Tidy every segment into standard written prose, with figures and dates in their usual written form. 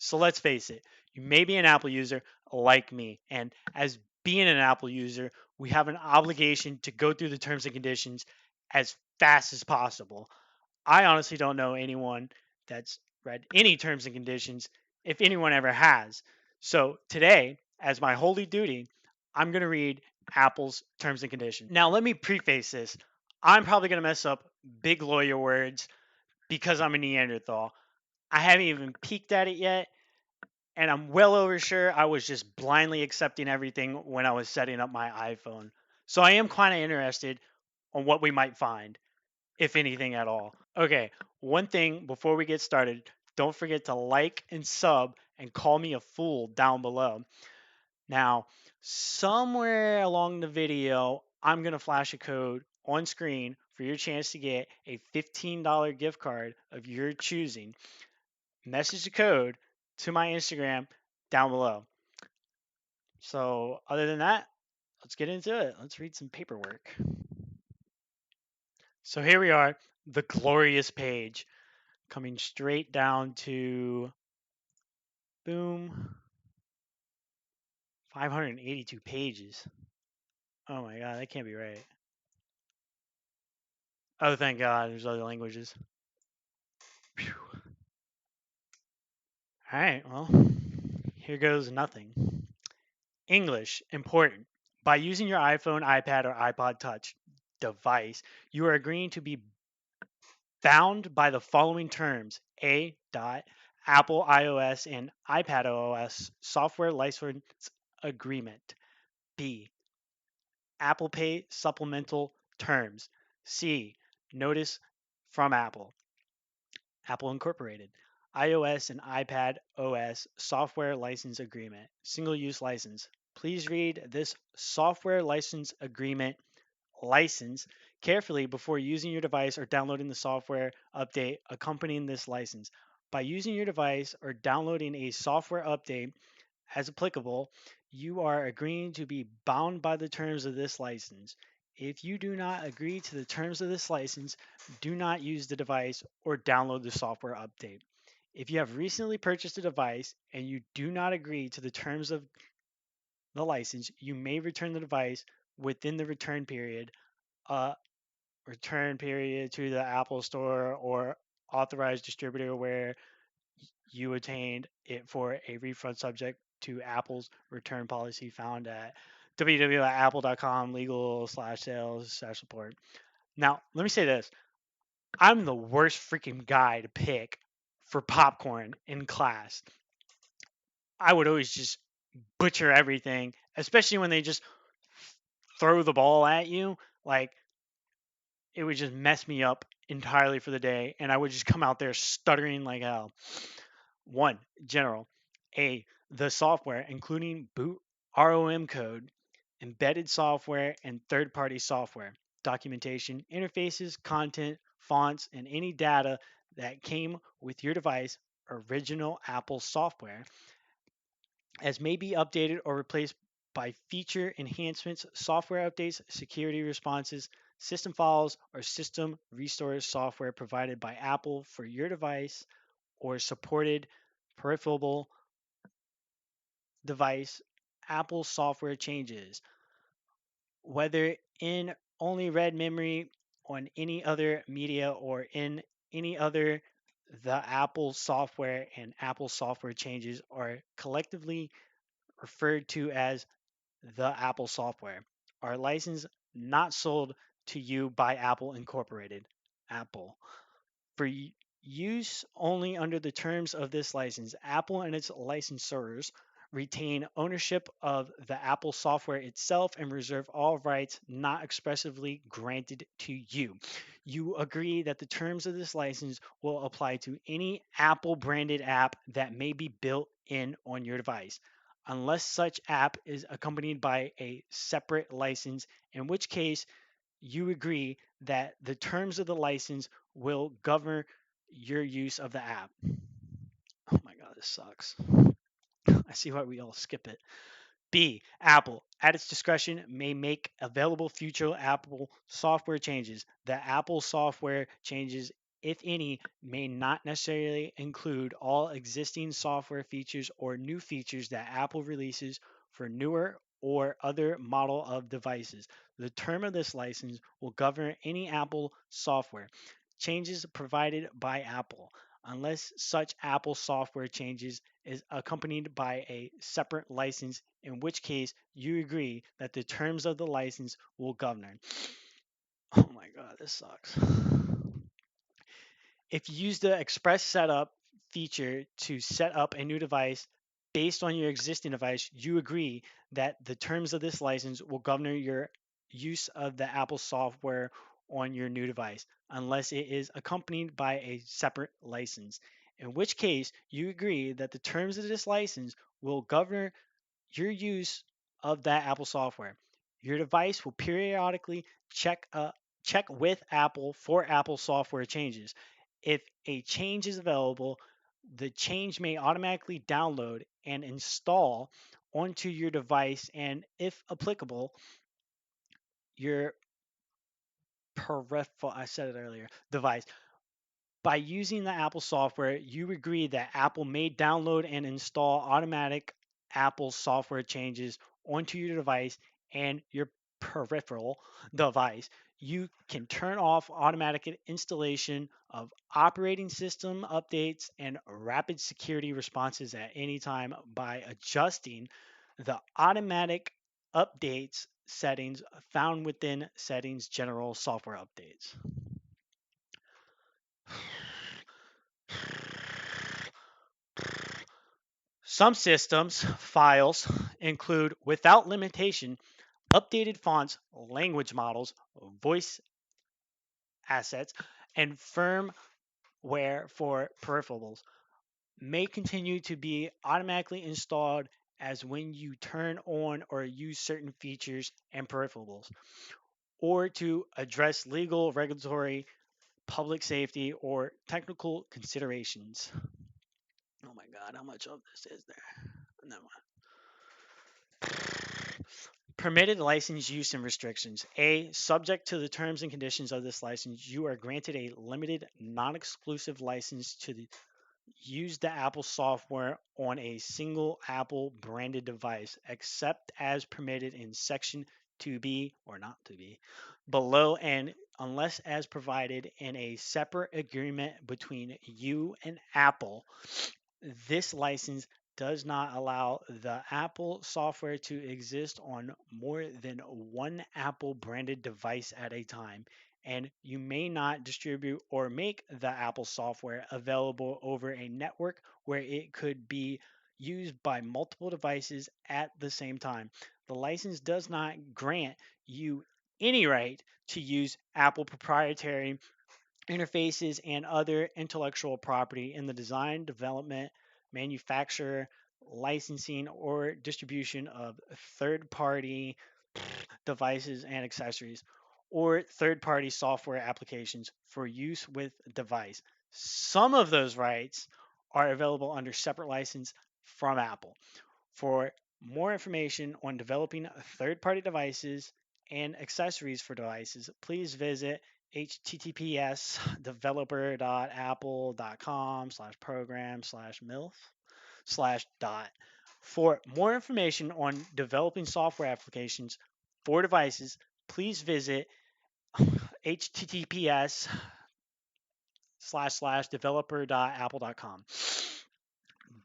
So let's face it, you may be an Apple user like me. And as being an Apple user, we have an obligation to go through the terms and conditions as fast as possible. I honestly don't know anyone that's read any terms and conditions, if anyone ever has. So today, as my holy duty, I'm going to read Apple's terms and conditions. Now, let me preface this. I'm probably going to mess up big lawyer words because I'm a Neanderthal. I haven't even peeked at it yet, and I'm well over sure I was just blindly accepting everything when I was setting up my iPhone. So I am kind of interested on what we might find, if anything at all. Okay, one thing before we get started, don't forget to like and sub and call me a fool down below. Now, somewhere along the video, I'm going to flash a code on screen for your chance to get a $15 gift card of your choosing. Message the code to my Instagram down below. So, other than that, let's get into it. Let's read some paperwork. So, here we are, the glorious page, coming straight down to boom, 582 pages. Oh my god, that can't be right. Oh, thank God, there's other languages. Phew. All right, well, here goes nothing. English, important. By using your iPhone, iPad, or iPod Touch device, you are agreeing to be bound by the following terms: A. Apple iOS and iPad OS software license agreement. B. Apple Pay supplemental terms. C. Notice from Apple. Apple Incorporated. iOS and iPad OS software license agreement. Single use license. Please read this software license agreement license carefully before using your device or downloading the software update accompanying this license. By using your device or downloading a software update as applicable, you are agreeing to be bound by the terms of this license. If you do not agree to the terms of this license, do not use the device or download the software update. If you have recently purchased a device and you do not agree to the terms of the license, you may return the device within the return period to the Apple Store or authorized distributor where you obtained it for a refund subject to Apple's return policy found at www.apple.com legal/sales/support. Now, let me say this. I'm the worst freaking guy to pick for popcorn in class. I would always just butcher everything, especially when they just throw the ball at you. Like, it would just mess me up entirely for the day, and I would just come out there stuttering like hell. 1. General. A. The software, including boot ROM code, embedded software, and third party software, documentation, interfaces, content, fonts, and any data that came with your device, original Apple software, as may be updated or replaced by feature enhancements, software updates, security responses, system files, or system restore software provided by Apple for your device or supported peripheral device. Apple software changes, whether in only read memory, on any other media, or in any other, the Apple software and Apple software changes are collectively referred to as the Apple software, are licensed not sold to you by Apple Incorporated. Apple. For use only under the terms of this license, Apple and its licensors retain ownership of the Apple software itself and reserve all rights not expressly granted to you. You agree that the terms of this license will apply to any Apple branded app that may be built in on your device, unless such app is accompanied by a separate license, in which case you agree that the terms of the license will govern your use of the app. Oh my God, this sucks. I see why we all skip it. B. Apple, at its discretion, may make available future Apple software changes. The Apple software changes if any, may not necessarily include all existing software features or new features that Apple releases for newer or other model of devices. The term of this license will govern any Apple software changes provided by Apple, unless such Apple software changes is accompanied by a separate license, in which case you agree that the terms of the license will govern. Oh my god, this sucks. If you use the Express Setup feature to set up a new device based on your existing device, you agree that the terms of this license will govern your use of the Apple software on your new device, unless it is accompanied by a separate license. In which case, you agree that the terms of this license will govern your use of that Apple software. Your device will periodically check with Apple for Apple software changes. If a change is available, the change may automatically download and install onto your device, and if applicable, your peripheral, I said it earlier, device. By using the Apple software, you agree that Apple may download and install automatic Apple software changes onto your device and your peripheral device. You can turn off automatic installation of operating system updates and rapid security responses at any time by adjusting the automatic updates settings found within Settings General Software Updates. Some systems files include, without limitation, updated fonts, language models, voice assets, and firmware for peripherals may continue to be automatically installed as when you turn on or use certain features and peripherals, or to address legal, regulatory, public safety, or technical considerations. Oh my God, how much of this is there? No. Permitted license use and restrictions. A. Subject to the terms and conditions of this license, you are granted a limited, non exclusive license to use the Apple software on a single Apple branded device, except as permitted in Section 2B or not 2B below, and unless as provided in a separate agreement between you and Apple. This license does not allow the Apple software to exist on more than one Apple branded device at a time, and you may not distribute or make the Apple software available over a network where it could be used by multiple devices at the same time. The license does not grant you any right to use Apple proprietary interfaces, and other intellectual property in the design, development, manufacture, licensing, or distribution of third party devices and accessories, or third party software applications for use with device. Some of those rights are available under separate license from Apple. For more information on developing third party devices and accessories for devices, please visit https developer.apple.com/program/milf slash dot. For more information on developing software applications for devices, please visit https developer.apple.com.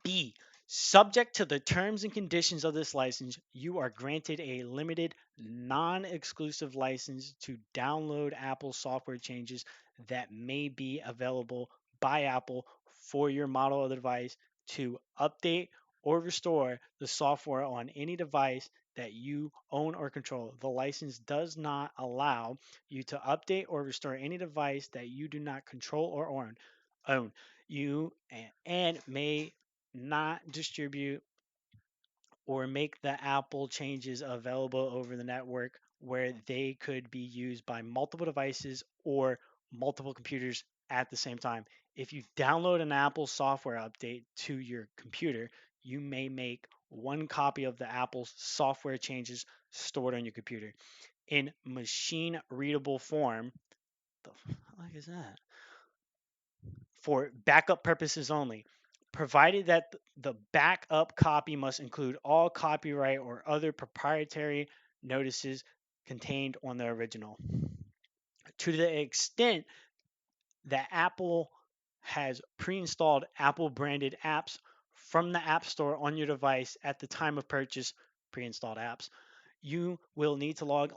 B. Subject to the terms and conditions of this license, you are granted a limited, non exclusive license to download Apple software changes that may be available by Apple for your model of the device, to update or restore the software on any device that you own or control. The license does not allow you to update or restore any device that you do not control or own. You and may not distribute or make the Apple changes available over the network where they could be used by multiple devices or multiple computers at the same time. If you download an Apple software update to your computer, you may make one copy of the Apple software changes stored on your computer in machine readable form. The fuck is that? for backup purposes only, provided that the backup copy must include all copyright or other proprietary notices contained on the original. To the extent that Apple has pre installed Apple branded apps from the App Store on your device at the time of purchase, pre installed apps, you will need to log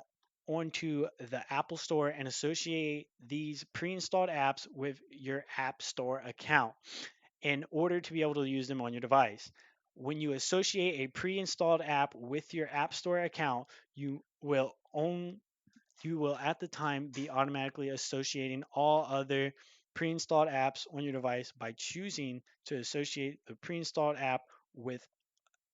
onto the Apple Store and associate these pre installed apps with your App Store account in order to be able to use them on your device. When you associate a pre installed app with your App Store account, you will at the time be automatically associating all other pre-installed apps on your device by choosing to associate the pre-installed app with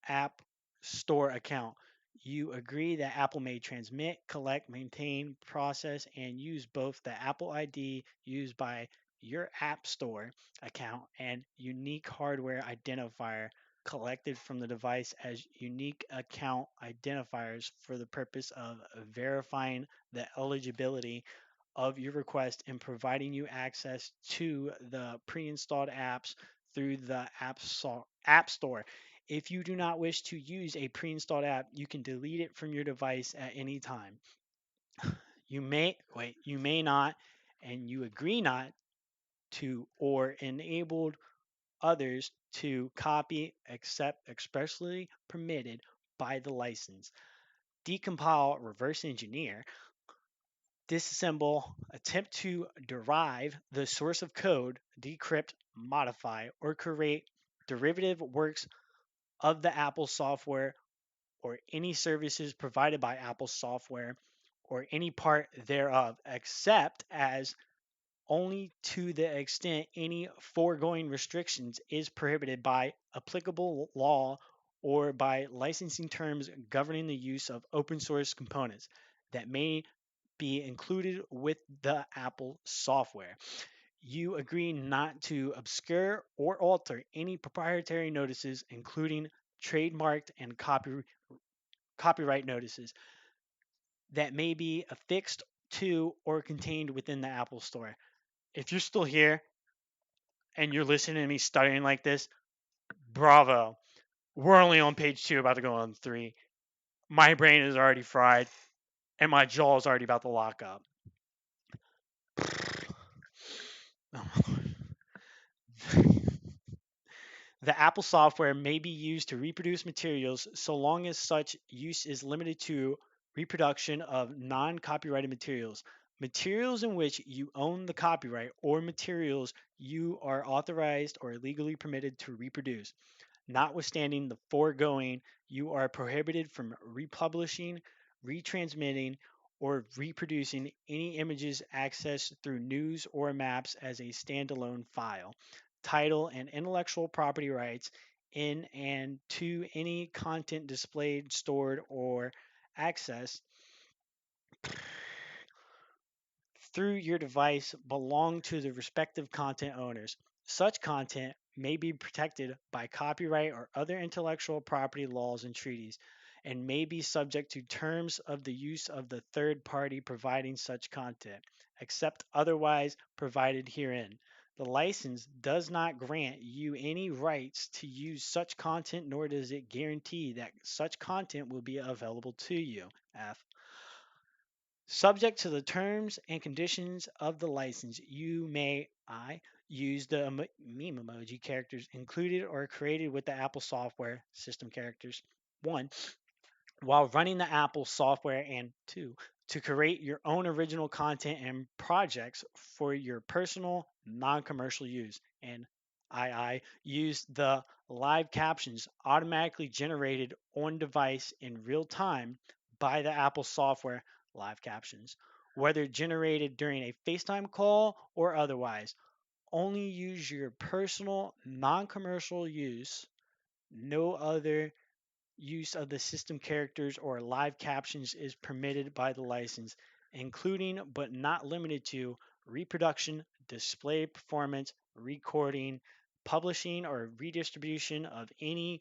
App Store account. You agree that Apple may transmit, collect, maintain, process, and use both the Apple ID used by your App Store account and unique hardware identifier collected from the device as unique account identifiers for the purpose of verifying the eligibility of your request and providing you access to the pre-installed apps through the App Store. If you do not wish to use a pre-installed app, you can delete it from your device at any time. You may not, and you agree not to or enabled others to copy except expressly permitted by the license. Decompile, reverse engineer, disassemble, attempt to derive the source of code, decrypt, modify, or create derivative works of the Apple software or any services provided by Apple software or any part thereof, except as only to the extent any foregoing restrictions is prohibited by applicable law or by licensing terms governing the use of open source components that may be included with the Apple software. You agree not to obscure or alter any proprietary notices, including trademarked and copyright notices that may be affixed to or contained within the Apple Store. If you're still here and you're listening to me stuttering like this, bravo. We're only on page 2, about to go on 3. My brain is already fried and my jaw is already about to lock up. The Apple software may be used to reproduce materials so long as such use is limited to reproduction of non copyrighted materials. Materials in which you own the copyright or materials you are authorized or legally permitted to reproduce. Notwithstanding the foregoing, you are prohibited from republishing, retransmitting, or reproducing any images accessed through news or maps as a standalone file. Title and intellectual property rights in and to any content displayed, stored, or accessed through your device belong to the respective content owners. Such content may be protected by copyright or other intellectual property laws and treaties, and may be subject to terms of the use of the third party providing such content, except otherwise provided herein. The license does not grant you any rights to use such content, nor does it guarantee that such content will be available to you. F. Subject to the terms and conditions of the license, you may use the meme emoji characters included or created with the Apple software system characters. 1. While running the Apple software, and 2. To create your own original content and projects for your personal, non-commercial use. And use the live captions automatically generated on device in real time by the Apple software live captions, whether generated during a FaceTime call or otherwise. Only use your personal, non commercial use. No other use of the system characters or live captions is permitted by the license, including but not limited to reproduction, display performance, recording, publishing, or redistribution of any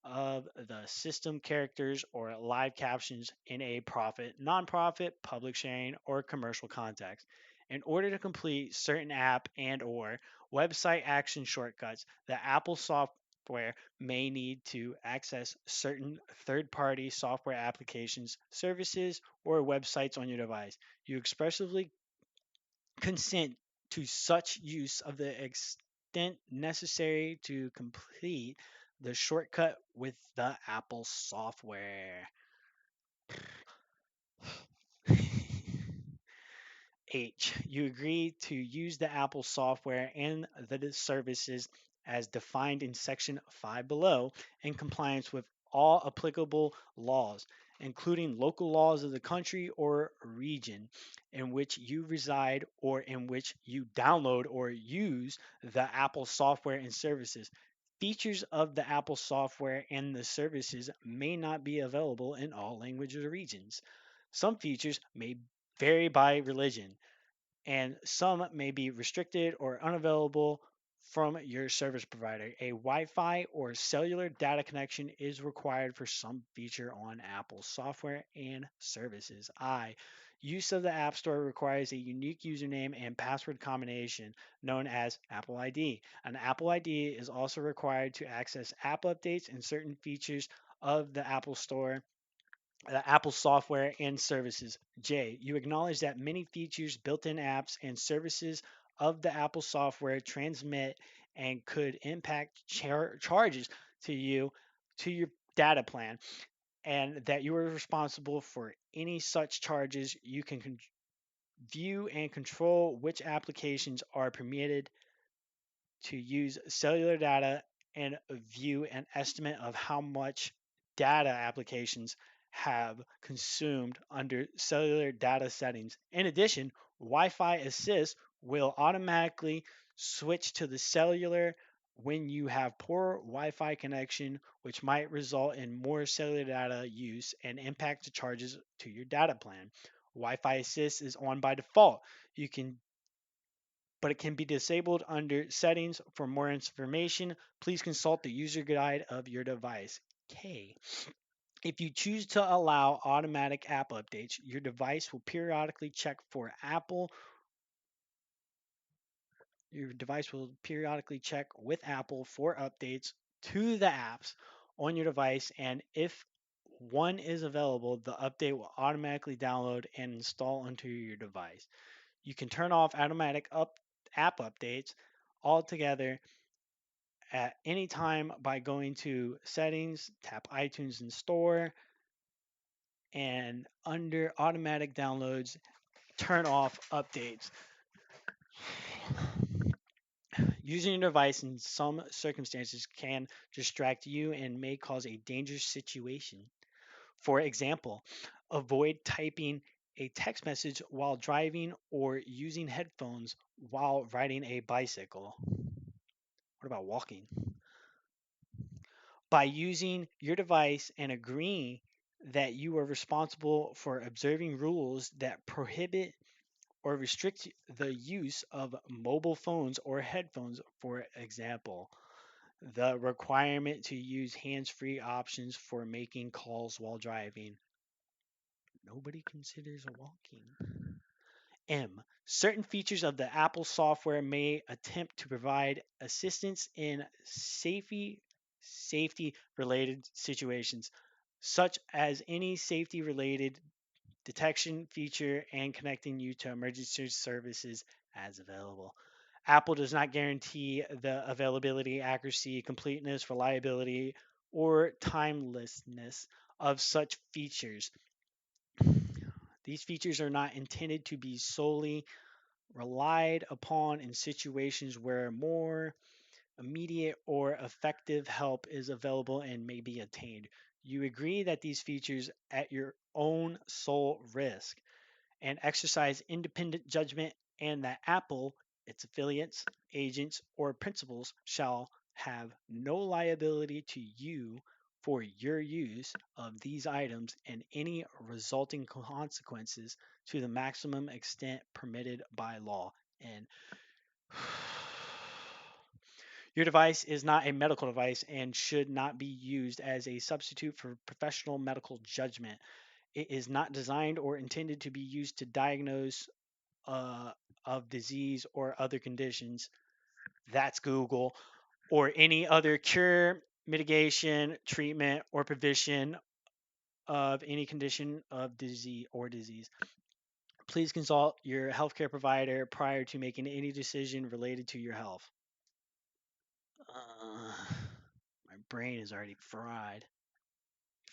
of the system characters or live captions in a profit, nonprofit, public sharing, or commercial context. In order to complete certain app and or website action shortcuts, the Apple software may need to access certain third-party software applications, services, or websites on your device. You expressively consent to such use of the extent necessary to complete the shortcut with the Apple software. H. You agree to use the Apple software and the services as defined in Section 5 below in compliance with all applicable laws, including local laws of the country or region in which you reside or in which you download or use the Apple software and services. Features of the Apple software and the services may not be available in all languages or regions. Some features may vary by religion, and some may be restricted or unavailable from your service provider. A Wi Fi or cellular data connection is required for some feature on Apple software and services. I. Use of the App Store requires a unique username and password combination known as Apple ID. An Apple ID is also required to access app updates and certain features of the Apple Store, Apple software and services. J. You acknowledge that many features, built-in apps, and services of the Apple software transmit and could impact charges to you to your data plan, and that you are responsible for any such charges. You can view and control which applications are permitted to use cellular data and view an estimate of how much data applications have consumed under cellular data settings. In addition, Wi Fi Assist will automatically switch to the cellular when you have poor Wi Fi connection, which might result in more cellular data use and impact the charges to your data plan. Wi Fi Assist is on by default. You can but it can be disabled under settings. For more information, please consult the user guide of your device. K. If you choose to allow automatic app updates, your device will periodically check for Apple. Your device will periodically check with Apple for updates to the apps on your device, and if one is available, the update will automatically download and install onto your device. You can turn off automatic app updates altogether at any time by going to settings, tap iTunes and store, and under automatic downloads, turn off updates. Using your device in some circumstances can distract you and may cause a dangerous situation. For example, avoid typing a text message while driving or using headphones while riding a bicycle. What about walking? By using your device and agreeing that you are responsible for observing rules that prohibit or restrict the use of mobile phones or headphones, for example, the requirement to use hands free options for making calls while driving. Nobody considers walking. M. Certain features of the Apple software may attempt to provide assistance in safety related situations, such as any safety related detection feature and connecting you to emergency services as available. Apple does not guarantee the availability, accuracy, completeness, reliability, or timelessness of such features. These features are not intended to be solely relied upon in situations where more immediate or effective help is available and may be attained. You agree that these features at your own sole risk and exercise independent judgment, and that Apple, its affiliates, agents, or principals shall have no liability to you for your use of these items and any resulting consequences to the maximum extent permitted by law. And your device is not a medical device and should not be used as a substitute for professional medical judgment. It is not designed or intended to be used to diagnose of disease or other conditions. That's Google. Or any other cure, mitigation, treatment, or prevention of any condition of disease. Please consult your healthcare provider prior to making any decision related to your health. My brain is already fried.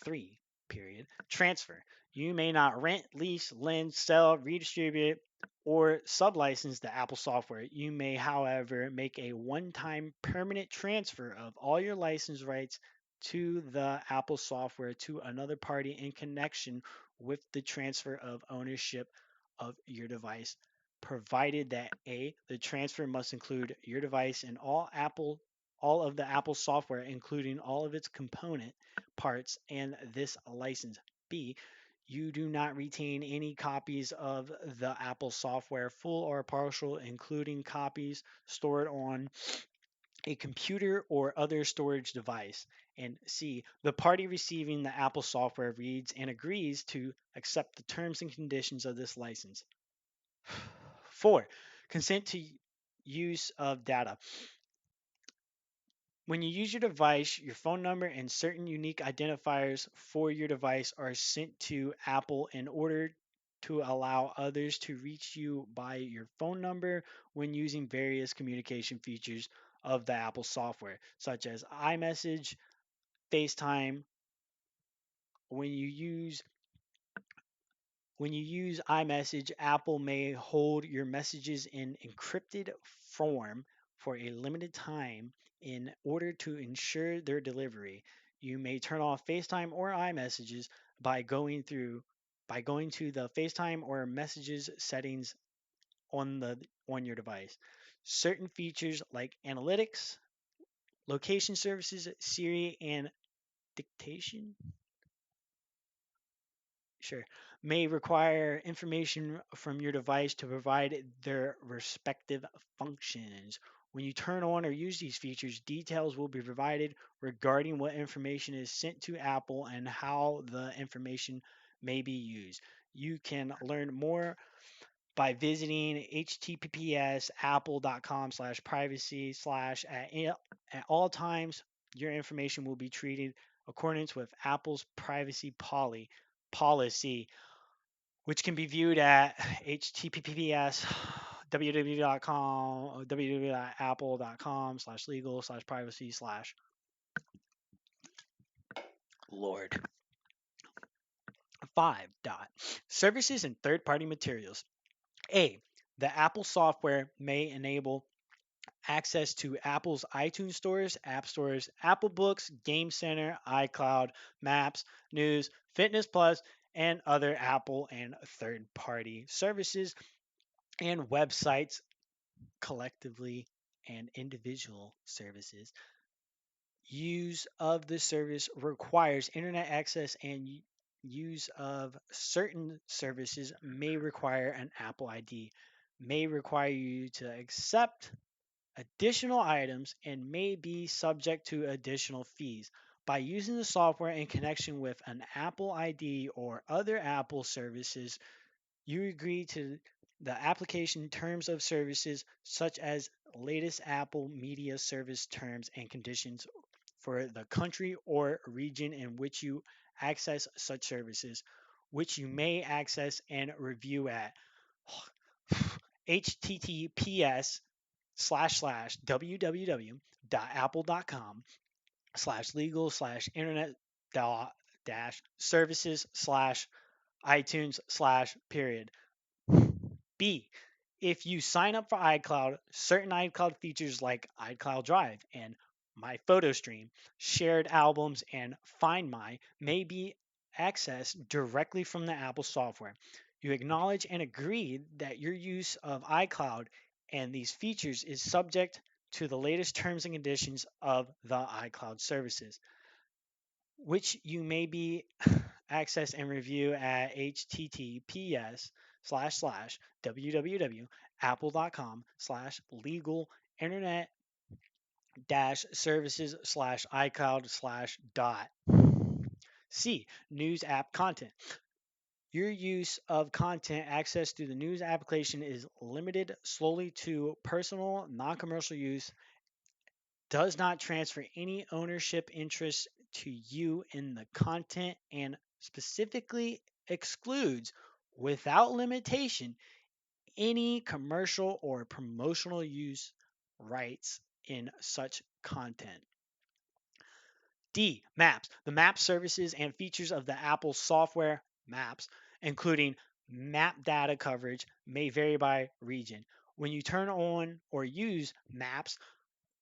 3. Period. Transfer. You may not rent, lease, lend, sell, redistribute, or sublicense the Apple software. You may, however, make a one-time permanent transfer of all your license rights to the Apple software to another party in connection with the transfer of ownership of your device, provided that A, the transfer must include your device and all of the Apple software, including all of its component parts and this license. B, you do not retain any copies of the Apple software, full or partial, including copies stored on a computer or other storage device. And C, the party receiving the Apple software reads and agrees to accept the terms and conditions of this license. 4, consent to use of data. When you use your device, your phone number and certain unique identifiers for your device are sent to Apple in order to allow others to reach you by your phone number when using various communication features of the Apple software, such as iMessage, FaceTime. When you use When you use iMessage, Apple may hold your messages in encrypted form for a limited time in order to ensure their delivery. You may turn off FaceTime or iMessages by going to the FaceTime or messages settings on your device. Certain features like analytics, location services, Siri, and dictation Sure. May require information from your device to provide their respective functions. When you turn on or use these features, details will be provided regarding what information is sent to Apple and how the information may be used. You can learn more by visiting https apple.com/privacy slash at all times. Your information will be treated accordance with Apple's privacy policy, which can be viewed at https www.apple.com/legal/privacy/ Lord. 5. Services and third-party materials. A. The Apple software may enable access to Apple's iTunes stores, App Stores, Apple Books, Game Center, iCloud, Maps, News, Fitness Plus, and other Apple and third party services and websites collectively and individual services. Use of the service requires internet access, and use of certain services may require an Apple ID, may require you to accept additional items, and may be subject to additional fees. By using the software in connection with an Apple ID or other Apple services, you agree to the application terms of services such as latest Apple Media Service terms and conditions for the country or region in which you access such services, which you may access and review at https://www.apple.com/legal/internet-services/iTunes/. B. If you sign up for iCloud, certain iCloud features like iCloud Drive and My Photo Stream, shared albums, and Find My may be accessed directly from the Apple software. You acknowledge and agree that your use of iCloud and these features is subject to the latest terms and conditions of the iCloud services, which you may be access and review at https://www.apple.com/legal internet services/iCloud/dot. C. News app content. Your use of content accessed through the news application is limited solely to personal, non commercial use, does not transfer any ownership interest to you in the content, and specifically excludes, without limitation, any commercial or promotional use rights in such content. D. Maps. The map services and features of the Apple software Maps, including map data coverage, may vary by region. When you turn on or use Maps,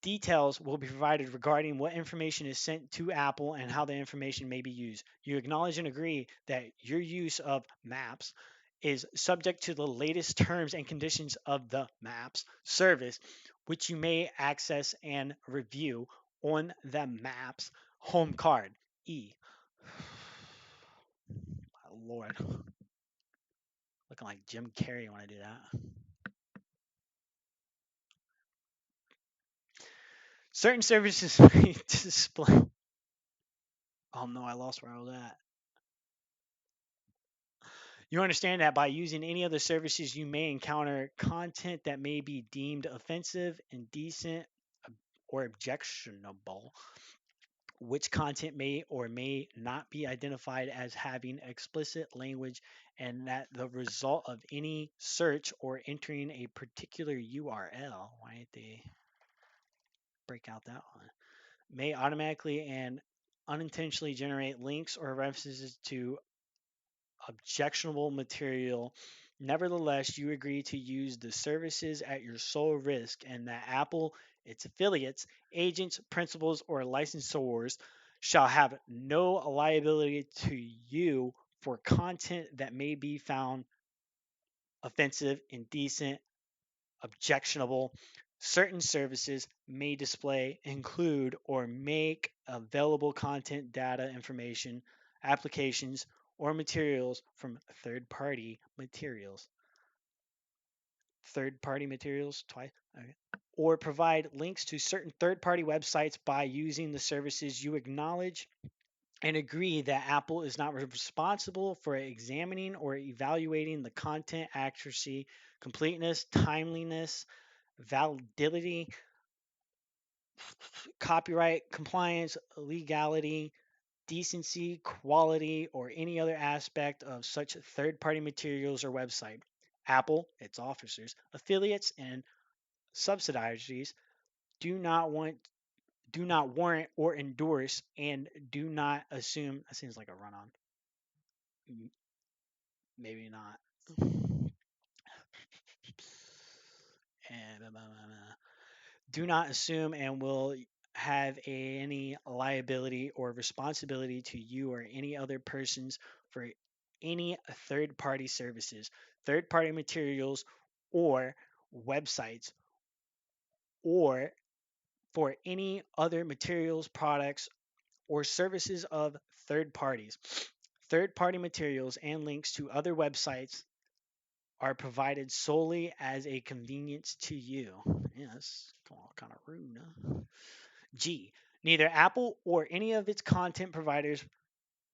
details will be provided regarding what information is sent to Apple and how the information may be used. You acknowledge and agree that your use of Maps is subject to the latest terms and conditions of the Maps service, which you may access and review on the Maps home card. E. My Lord. Looking like Jim Carrey when I do that. Certain services may display. Oh no, I lost where I was at. You understand that by using any other services, you may encounter content that may be deemed offensive, indecent, or objectionable, which content may or may not be identified as having explicit language, and that the result of any search or entering a particular URL, why did they break out that one, may automatically and unintentionally generate links or references to objectionable material. Nevertheless, you agree to use the services at your sole risk, and that Apple, its affiliates, agents, principals, or licensors shall have no liability to you for content that may be found offensive, indecent, objectionable. Certain services may display, include, or make available content, data, information, applications, or materials from third party materials. Third party materials, twice. Okay. Or provide links to certain third party websites by using the services. You acknowledge and agree that Apple is not responsible for examining or evaluating the content accuracy, completeness, timeliness, validity, copyright compliance, legality, decency, quality, or any other aspect of such third party materials or website. Apple, its officers, affiliates, and subsidiaries do not want do not warrant or endorse and do not assume, that seems like a run on. Maybe not. And do not assume and will have any liability or responsibility to you or any other persons for any third party services, third party materials, or websites, or for any other materials, products, or services of third parties. Third party materials and links to other websites are provided solely as a convenience to you. Yes, kind of rude. Huh? G. Neither Apple or any of its content providers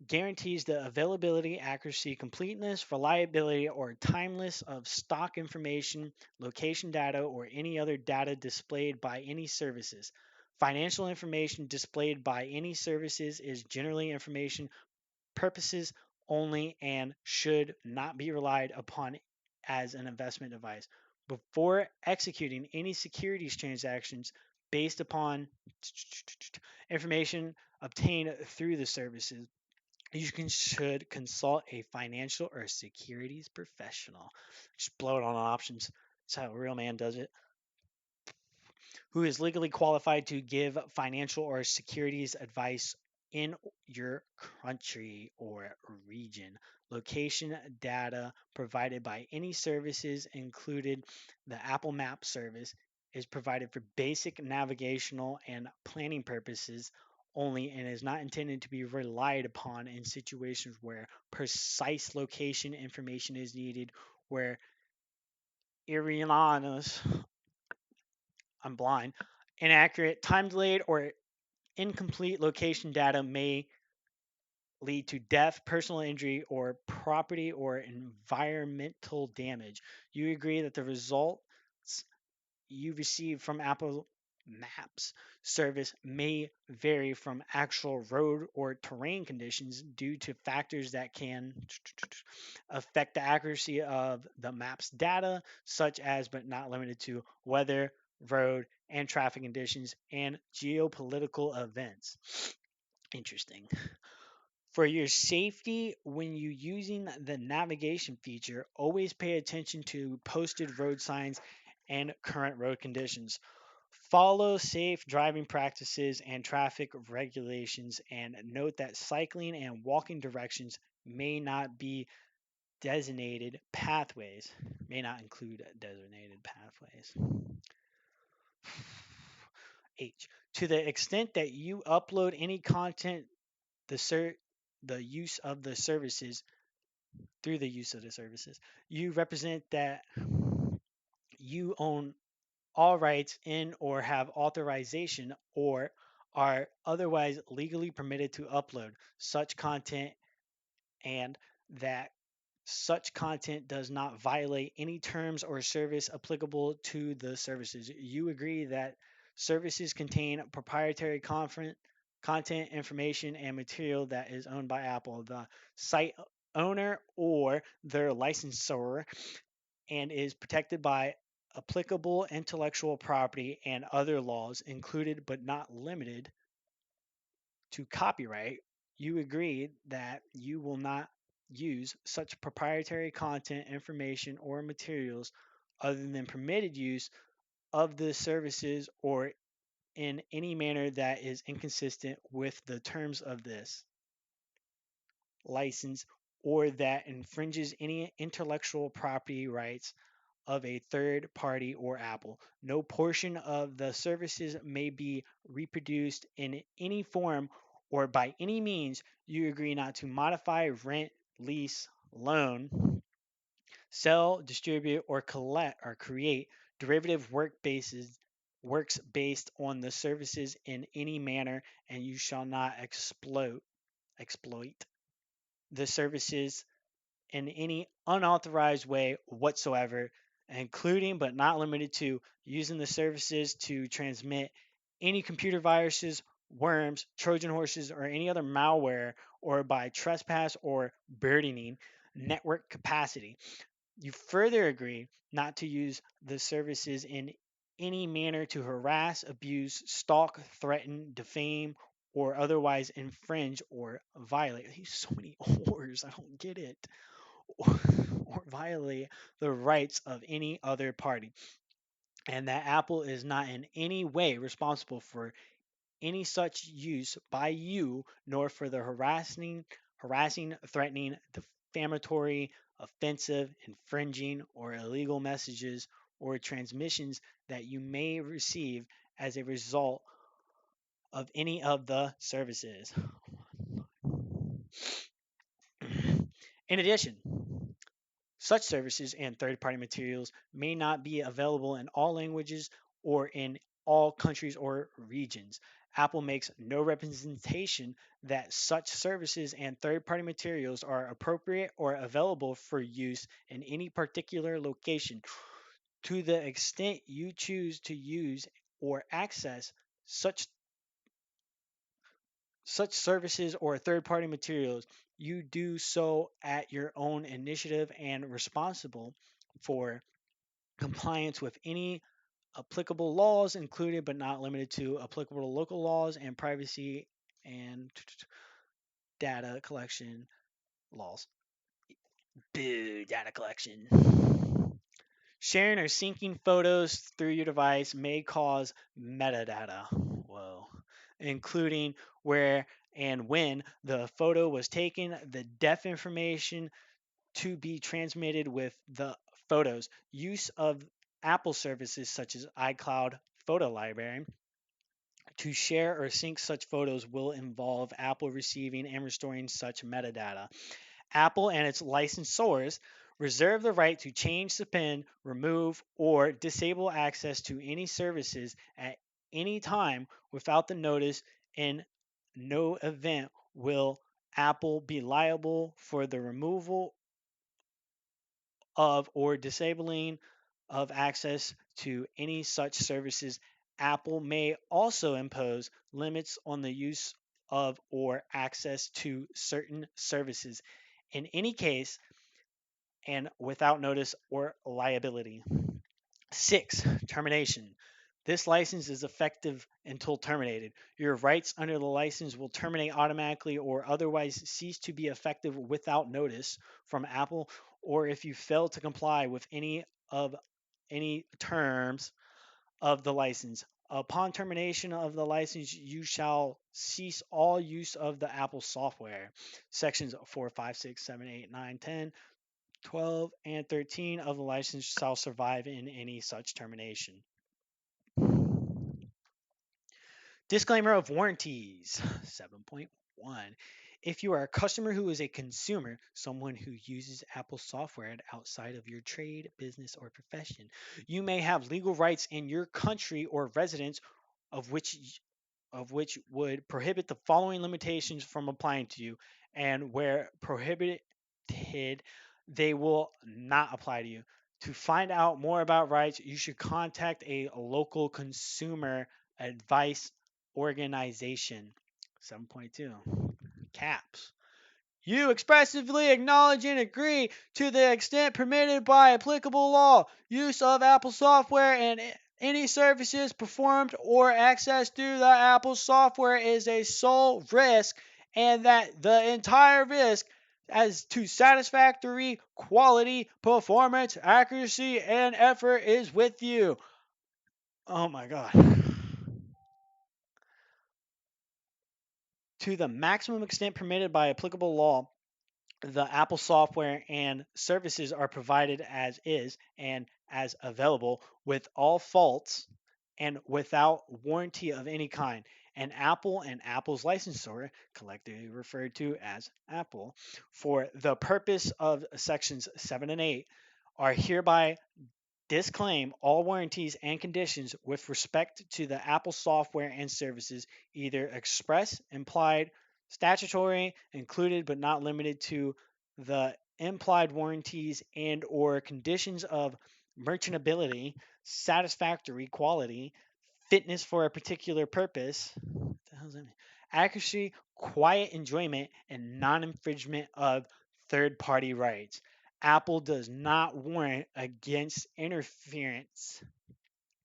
guarantees the availability, accuracy, completeness, reliability, or timeless of stock information, location data, or any other data displayed by any services. Financial information displayed by any services is generally information purposes only and should not be relied upon as an investment advice. Before executing any securities transactions based upon information obtained through the services, should consult a financial or securities professional. Just blow it on options. That's how a real man does it. Who is legally qualified to give financial or securities advice in your country or region. Location data provided by any services included the Apple Map service is provided for basic navigational and planning purposes only and is not intended to be relied upon in situations where precise location information is needed, where erroneous, I'm blind, inaccurate, time delayed, or incomplete location data may lead to death, personal injury, or property or environmental damage. You agree that the results you receive from Apple Maps service may vary from actual road or terrain conditions due to factors that can affect the accuracy of the map's data, such as but not limited to weather, road, and traffic conditions, and geopolitical events. Interesting. For your safety, when you using the navigation feature, always pay attention to posted road signs and current road conditions. Follow safe driving practices and traffic regulations, and note that cycling and walking directions may not be designated pathways, may not include designated pathways. H. To the extent that you upload any content, the the use of the services through the use of the services, you represent that you own all rights in or have authorization or are otherwise legally permitted to upload such content, and that such content does not violate any terms or service applicable to the services. You agree that services contain proprietary content, information, and material that is owned by Apple, the site owner, or their licensor, and is protected by applicable intellectual property and other laws, included but not limited to copyright. You agree that you will not use such proprietary content, information, or materials other than permitted use of the services or in any manner that is inconsistent with the terms of this license or that infringes any intellectual property rights of a third party or Apple. No portion of the services may be reproduced in any form or by any means. You agree not to modify, rent, lease, loan, sell, distribute, or collect or create derivative works based on the services in any manner, and you shall not exploit the services in any unauthorized way whatsoever, including but not limited to using the services to transmit any computer viruses, worms, Trojan horses, or any other malware, or by trespass or burdening network capacity. You further agree not to use the services in any manner to harass, abuse, stalk, threaten, defame, or otherwise infringe or violate. There's so many ors, I don't get it. Or violate the rights of any other party, and that Apple is not in any way responsible for any such use by you, nor for the harassing, threatening, defamatory, offensive, infringing, or illegal messages or transmissions that you may receive as a result of any of the services. In addition, such services and third party materials may not be available in all languages or in all countries or regions. Apple makes no representation that such services and third party materials are appropriate or available for use in any particular location. To the extent you choose to use or access such services or third party materials, you do so at your own initiative and responsible for compliance with any applicable laws, included but not limited to applicable local laws and privacy and data collection laws. Boo, data collection. Sharing or syncing photos through your device may cause metadata. Whoa. Including where and when the photo was taken, the depth information to be transmitted with the photos. Use of Apple services such as iCloud Photo Library to share or sync such photos will involve Apple receiving and restoring such metadata. Apple and its licensors reserve the right to change, suspend, remove, or disable access to any services at any time without the notice. In no event will Apple be liable for the removal of or disabling of access to any such services. Apple may also impose limits on the use of or access to certain services in any case and without notice or liability. 6. Termination. This license is effective until terminated. Your rights under the license will terminate automatically or otherwise cease to be effective without notice from Apple, or if you fail to comply with any terms of the license. Upon termination of the license, you shall cease all use of the Apple software. Sections 4, 5, 6, 7, 8, 9, 10, 12, and 13 of the license shall survive in any such termination. Disclaimer of warranties 7.1. If you are a customer who is a consumer, someone who uses Apple software outside of your trade, business, or profession, you may have legal rights in your country or residence of which would prohibit the following limitations from applying to you, and where prohibited, they will not apply to you. To find out more about rights, you should contact a local consumer advice organization. 7.2. Caps. You expressively acknowledge and agree to the extent permitted by applicable law, use of Apple software and any services performed or access to the Apple software is a sole risk, and that the entire risk as to satisfactory quality, performance, accuracy, and effort is with you. Oh my God. To the maximum extent permitted by applicable law, the Apple software and services are provided as is and as available with all faults and without warranty of any kind. And Apple and Apple's licensor, collectively referred to as Apple, for the purpose of sections 7 and 8, are hereby disclaim all warranties and conditions with respect to the Apple software and services, either express, implied, statutory, included but not limited to the implied warranties and or conditions of merchantability, satisfactory quality, fitness for a particular purpose, what the hell does that mean? Accuracy, quiet enjoyment, and non-infringement of third-party rights. Apple does not warrant against interference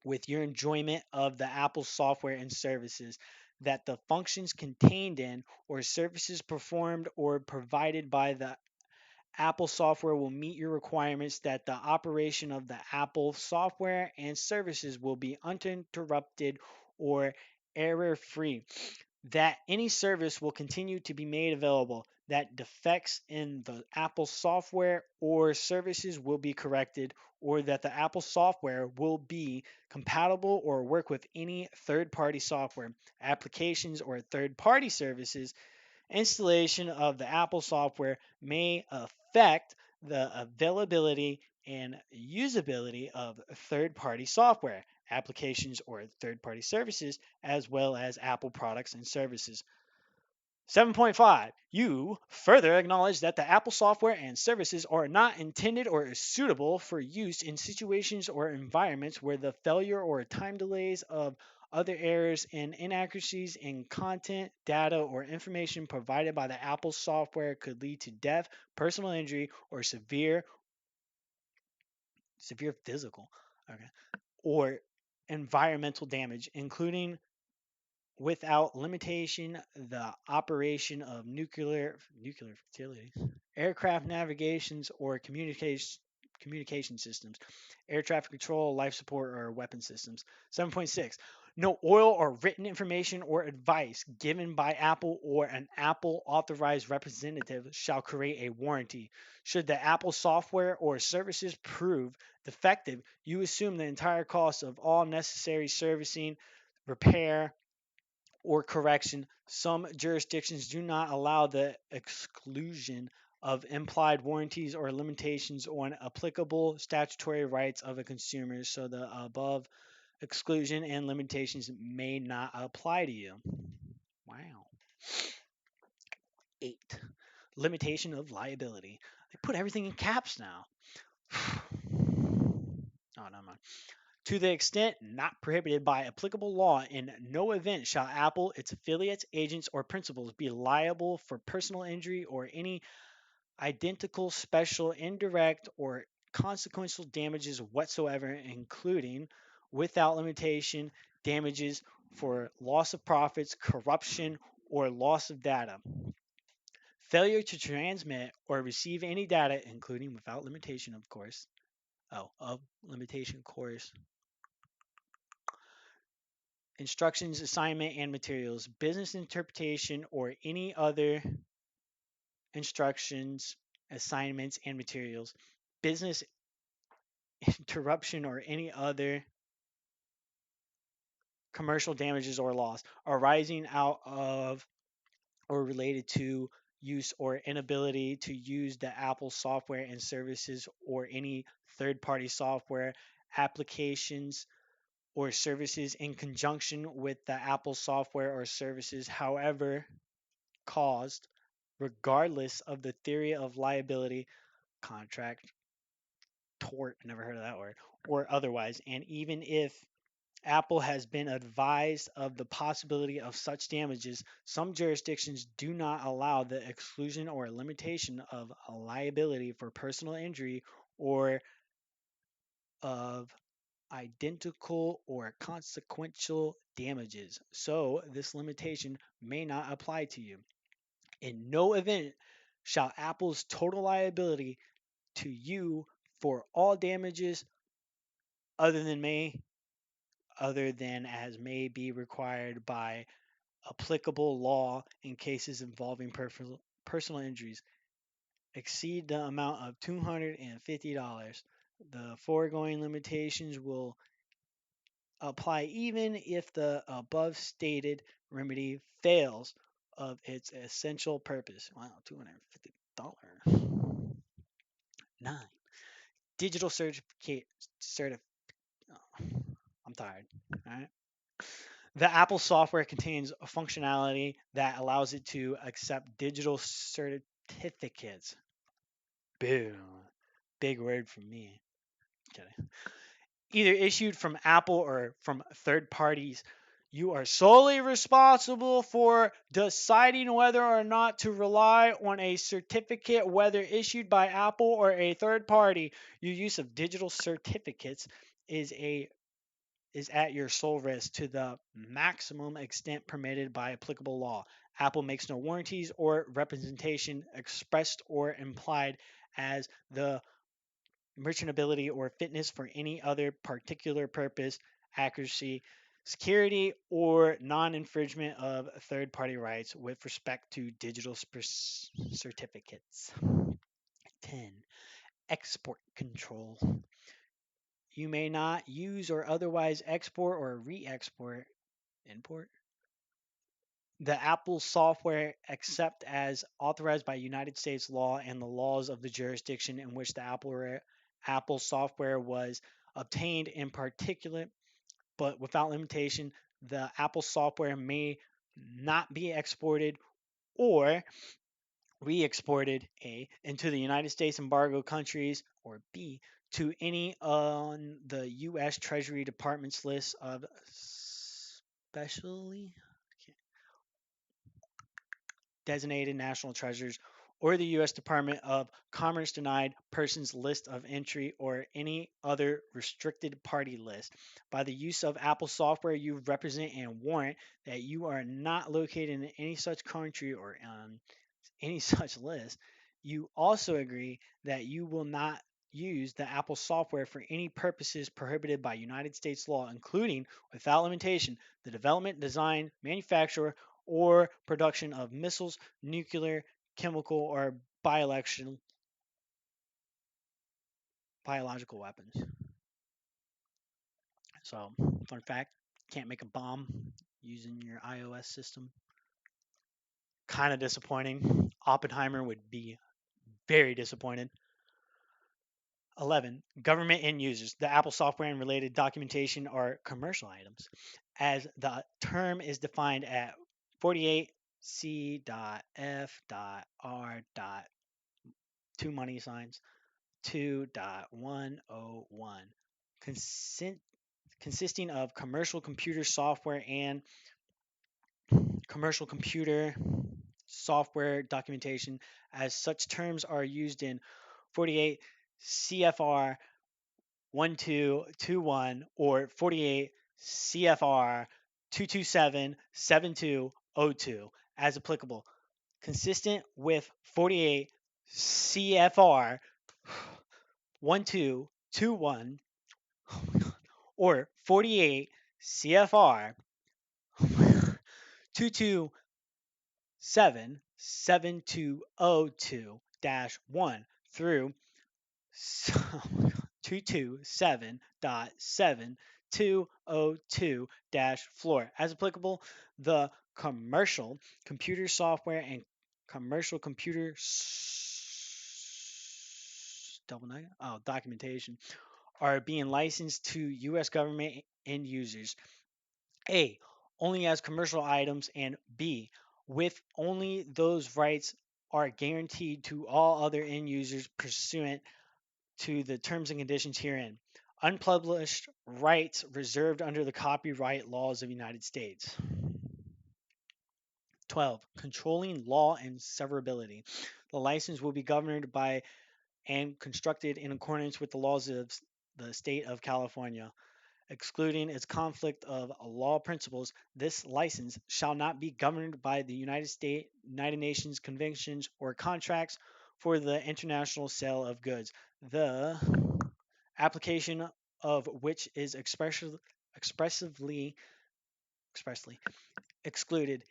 with your enjoyment of the Apple software and services, that the functions contained in or services performed or provided by the Apple software will meet your requirements, that the operation of the Apple software and services will be uninterrupted or error free, that any service will continue to be made available, that defects in the Apple software or services will be corrected, or that the Apple software will be compatible or work with any third party software, applications, or third party services. Installation of the Apple software may affect the availability and usability of third party software, applications, or third party services, as well as Apple products and services. 7.5. You further acknowledge that the Apple software and services are not intended or suitable for use in situations or environments where the failure or time delays of other errors and inaccuracies in content, data, or information provided by the Apple software could lead to death, personal injury, or severe physical, okay, or environmental damage, including without limitation the operation of nuclear facilities, aircraft navigations or communication systems, air traffic control, life support, or weapon systems. 7.6. No oral or written information or advice given by Apple or an Apple authorized representative shall create a warranty. Should the Apple software or services prove defective, you assume the entire cost of all necessary servicing, repair, or correction. Some jurisdictions do not allow the exclusion of implied warranties or limitations on applicable statutory rights of a consumer, so the above exclusion and limitations may not apply to you. Wow. 8. Limitation of liability. They put everything in caps now. Oh, no, man. To the extent not prohibited by applicable law, in no event shall Apple, its affiliates, agents, or principals be liable for personal injury or any identical, special, indirect, or consequential damages whatsoever, including, without limitation, damages for loss of profits, corruption, or loss of data. Failure to transmit or receive any data, including without limitation, of course. Oh, of limitation, course. Instructions, assignment, and materials, business interpretation, or any other instructions, assignments, and materials, business interruption, or any other commercial damages or loss arising out of or related to use or inability to use the Apple software and services or any third party software applications or services in conjunction with the Apple software or services, however caused, regardless of the theory of liability, contract, tort, never heard of that word, or otherwise. And even if Apple has been advised of the possibility of such damages, some jurisdictions do not allow the exclusion or limitation of a liability for personal injury or of identical or consequential damages. So, this limitation may not apply to you. In no event shall Apple's total liability to you for all damages other than may other than as may be required by applicable law in cases involving personal injuries exceed the amount of $250. The foregoing limitations will apply even if the above stated remedy fails of its essential purpose. Wow, $250. 9. Digital certificate oh, I'm tired. All right. The Apple software contains a functionality that allows it to accept digital certificates. Boom. Big word for me. Okay. Either issued from Apple or from third parties. You are solely responsible for deciding whether or not to rely on a certificate, whether issued by Apple or a third party. Your use of digital certificates is at your sole risk to the maximum extent permitted by applicable law. Apple makes no warranties or representation expressed or implied as the merchantability or fitness for any other particular purpose, accuracy, security, or non infringement of third party rights with respect to digital certificates. 10. Export control. You may not use or otherwise export or re export, import, the Apple software except as authorized by United States law and the laws of the jurisdiction in which the Apple software was obtained in particular, but without limitation. The Apple software may not be exported or re-exported A into the United States embargo countries or B to any on the U.S. Treasury Department's list of specially designated national treasures or the U.S. Department of Commerce denied persons list of entry or any other restricted party list. By the use of Apple software, you represent and warrant that you are not located in any such country or on any such list. You also agree that you will not use the Apple software for any purposes prohibited by United States law, including, without limitation, the development, design, manufacture, or production of missiles, nuclear, chemical, or biological weapons. So, fun fact, can't make a bomb using your iOS system. Kind of disappointing. Oppenheimer would be very disappointed. 11. Government end users. The Apple software and related documentation are commercial items, as the term is defined at 48 C dot F dot R dot two money signs 2.101 consent consisting of commercial computer software and commercial computer software documentation as such terms are used in 48 CFR 1221 or 48 CFR 2277202 as applicable, consistent with 48 CFR 1221 or 48 CFR 2277202 1 through 227.7202 floor. As applicable, the commercial computer software and commercial computer documentation are being licensed to U.S. government end users. A. Only as commercial items, and B. With only those rights are guaranteed to all other end users pursuant to the terms and conditions herein. Unpublished rights reserved under the copyright laws of the United States. 12. Controlling law and severability. The license will be governed by and constructed in accordance with the laws of the state of California. Excluding its conflict of law principles, this license shall not be governed by the United Nations conventions or contracts for the international sale of goods. The application of which is expressly excluded.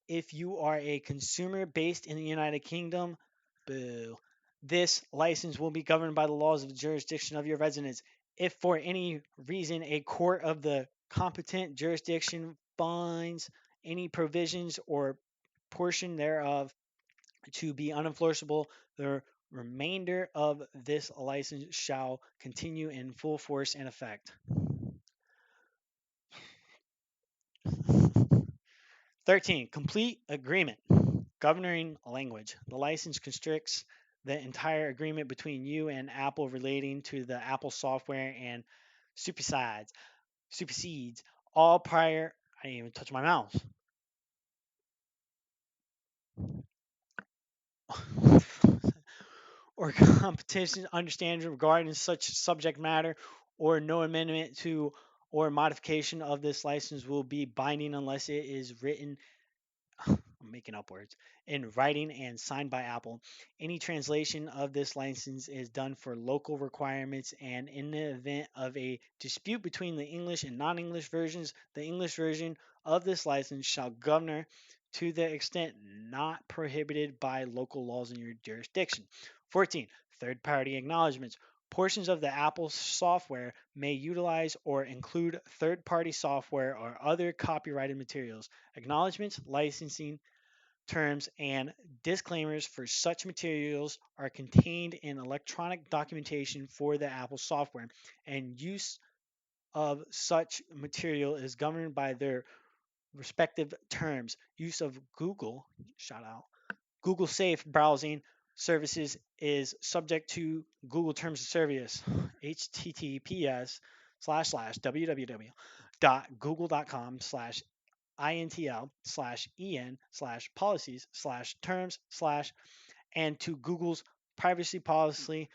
If you are a consumer based in the United Kingdom, boo. This license will be governed by the laws of the jurisdiction of your residence. If for any reason a court of the competent jurisdiction finds any provisions or portion thereof to be unenforceable, the remainder of this license shall continue in full force and effect. 13. Complete agreement. Governing language. The license constricts the entire agreement between you and Apple relating to the Apple software and supersedes all prior. I didn't even touch my mouse. Or competition understanding regarding such subject matter, or no amendment to or modification of this license will be binding unless it is written I'm making up words, in writing and signed by Apple. Any translation of this license is done for local requirements, and in the event of a dispute between the English and non English versions, the English version of this license shall govern to the extent not prohibited by local laws in your jurisdiction. 14. Third party acknowledgments. Portions of the Apple software may utilize or include third party software or other copyrighted materials. Acknowledgments, licensing terms, and disclaimers for such materials are contained in electronic documentation for the Apple software, and use of such material is governed by their respective terms. Use of shout out, Google Safe browsing services is subject to Google Terms of Service, https://www.google.com/in/policies/terms/ and to Google's privacy policy,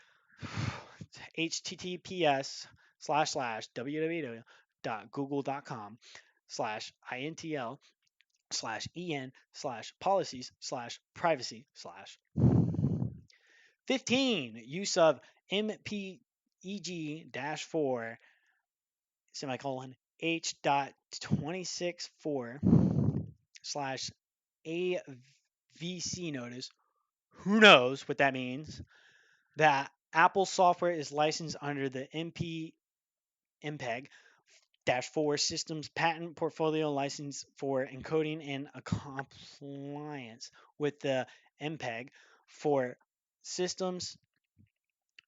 https://www.google.com/intl/en/policies/privacy/15. Use of MPEG-4 semicolon H.264 slash AVC notice. Who knows what that means? That Apple software is licensed under the MPEG-4 systems patent portfolio license for encoding in a compliance with the MPEG for systems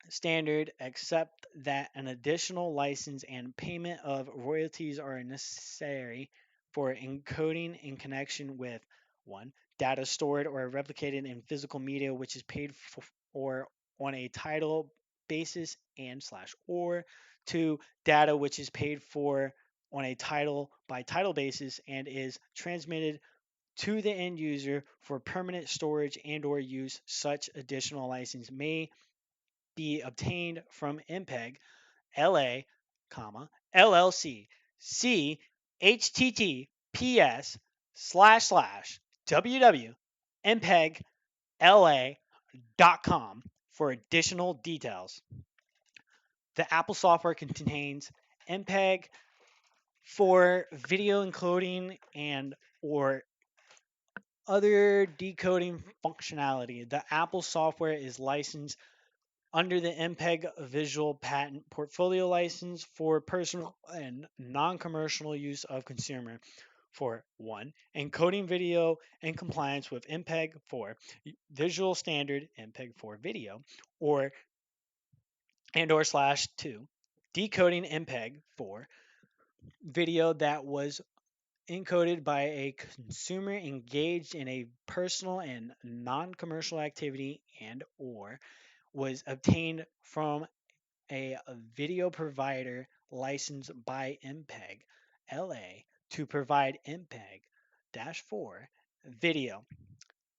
standard, except that an additional license and payment of royalties are necessary for encoding in connection with 1. data stored or replicated in physical media which is paid for or on a title basis and slash or. 2, data which is paid for on a title by title basis and is transmitted to the end user for permanent storage and or use. Such additional license may be obtained from MPEG LA, LLC. See https slash slash www.mpegla.com for additional details. The Apple software contains MPEG for video encoding and or other decoding functionality. The Apple software is licensed under the MPEG Visual Patent Portfolio License for personal and non-commercial use of consumer. For 1, encoding video in compliance with MPEG 4 Visual Standard MPEG 4 video, or and or slash 2, decoding MPEG 4 video that was encoded by a consumer engaged in a personal and non-commercial activity and or was obtained from a video provider licensed by MPEG LA to provide MPEG-4 video.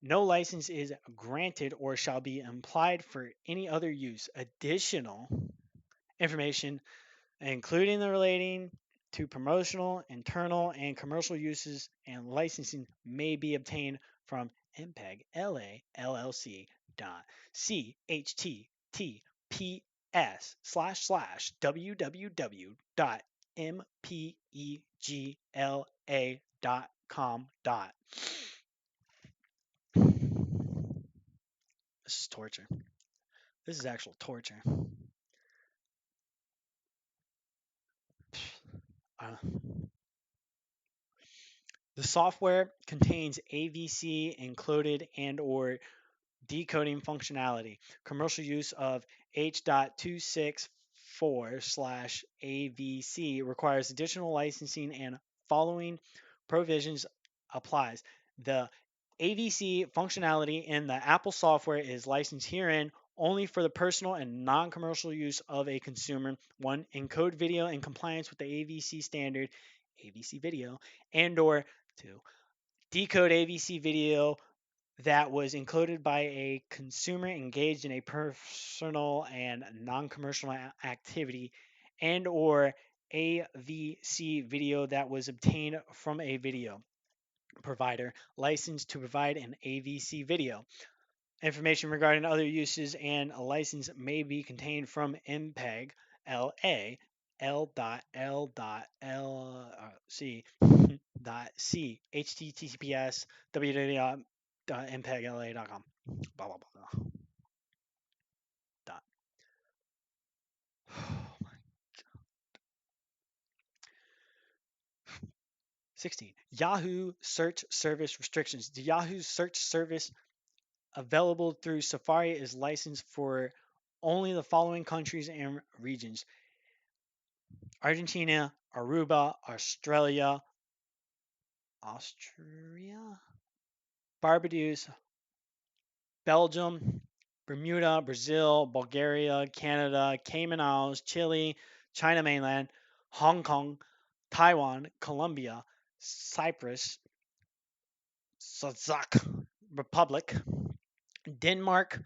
No license is granted or shall be implied for any other use. Additional information, including the relating to promotional, internal, and commercial uses and licensing, may be obtained from MPEG LA LLC. CHTTPS slash slash www.mpegla.com. This is torture. This is actual torture. Uh, the software contains AVC included and or decoding functionality. Commercial use of H.264/AVC requires additional licensing and following provisions applies. The AVC functionality in the Apple software is licensed herein only for the personal and non-commercial use of a consumer. 1, encode video in compliance with the AVC standard, AVC video, and or 2, decode AVC video that was encoded by a consumer engaged in a personal and non-commercial activity and or AVC video that was obtained from a video provider licensed to provide an AVC video. Information regarding other uses and a license may be contained from MPEG LA L.L.L.C. C https www.mpegla.com. Blah blah blah. Dot. Oh my. 16. Yahoo search service restrictions. The Yahoo search service available through Safari is licensed for only the following countries and regions: Argentina, Aruba, Austria, Barbados, Belgium, Bermuda, Brazil, Bulgaria, Canada, Cayman Islands, Chile, China mainland, Hong Kong, Taiwan, Colombia, Cyprus, Czech Republic, Denmark,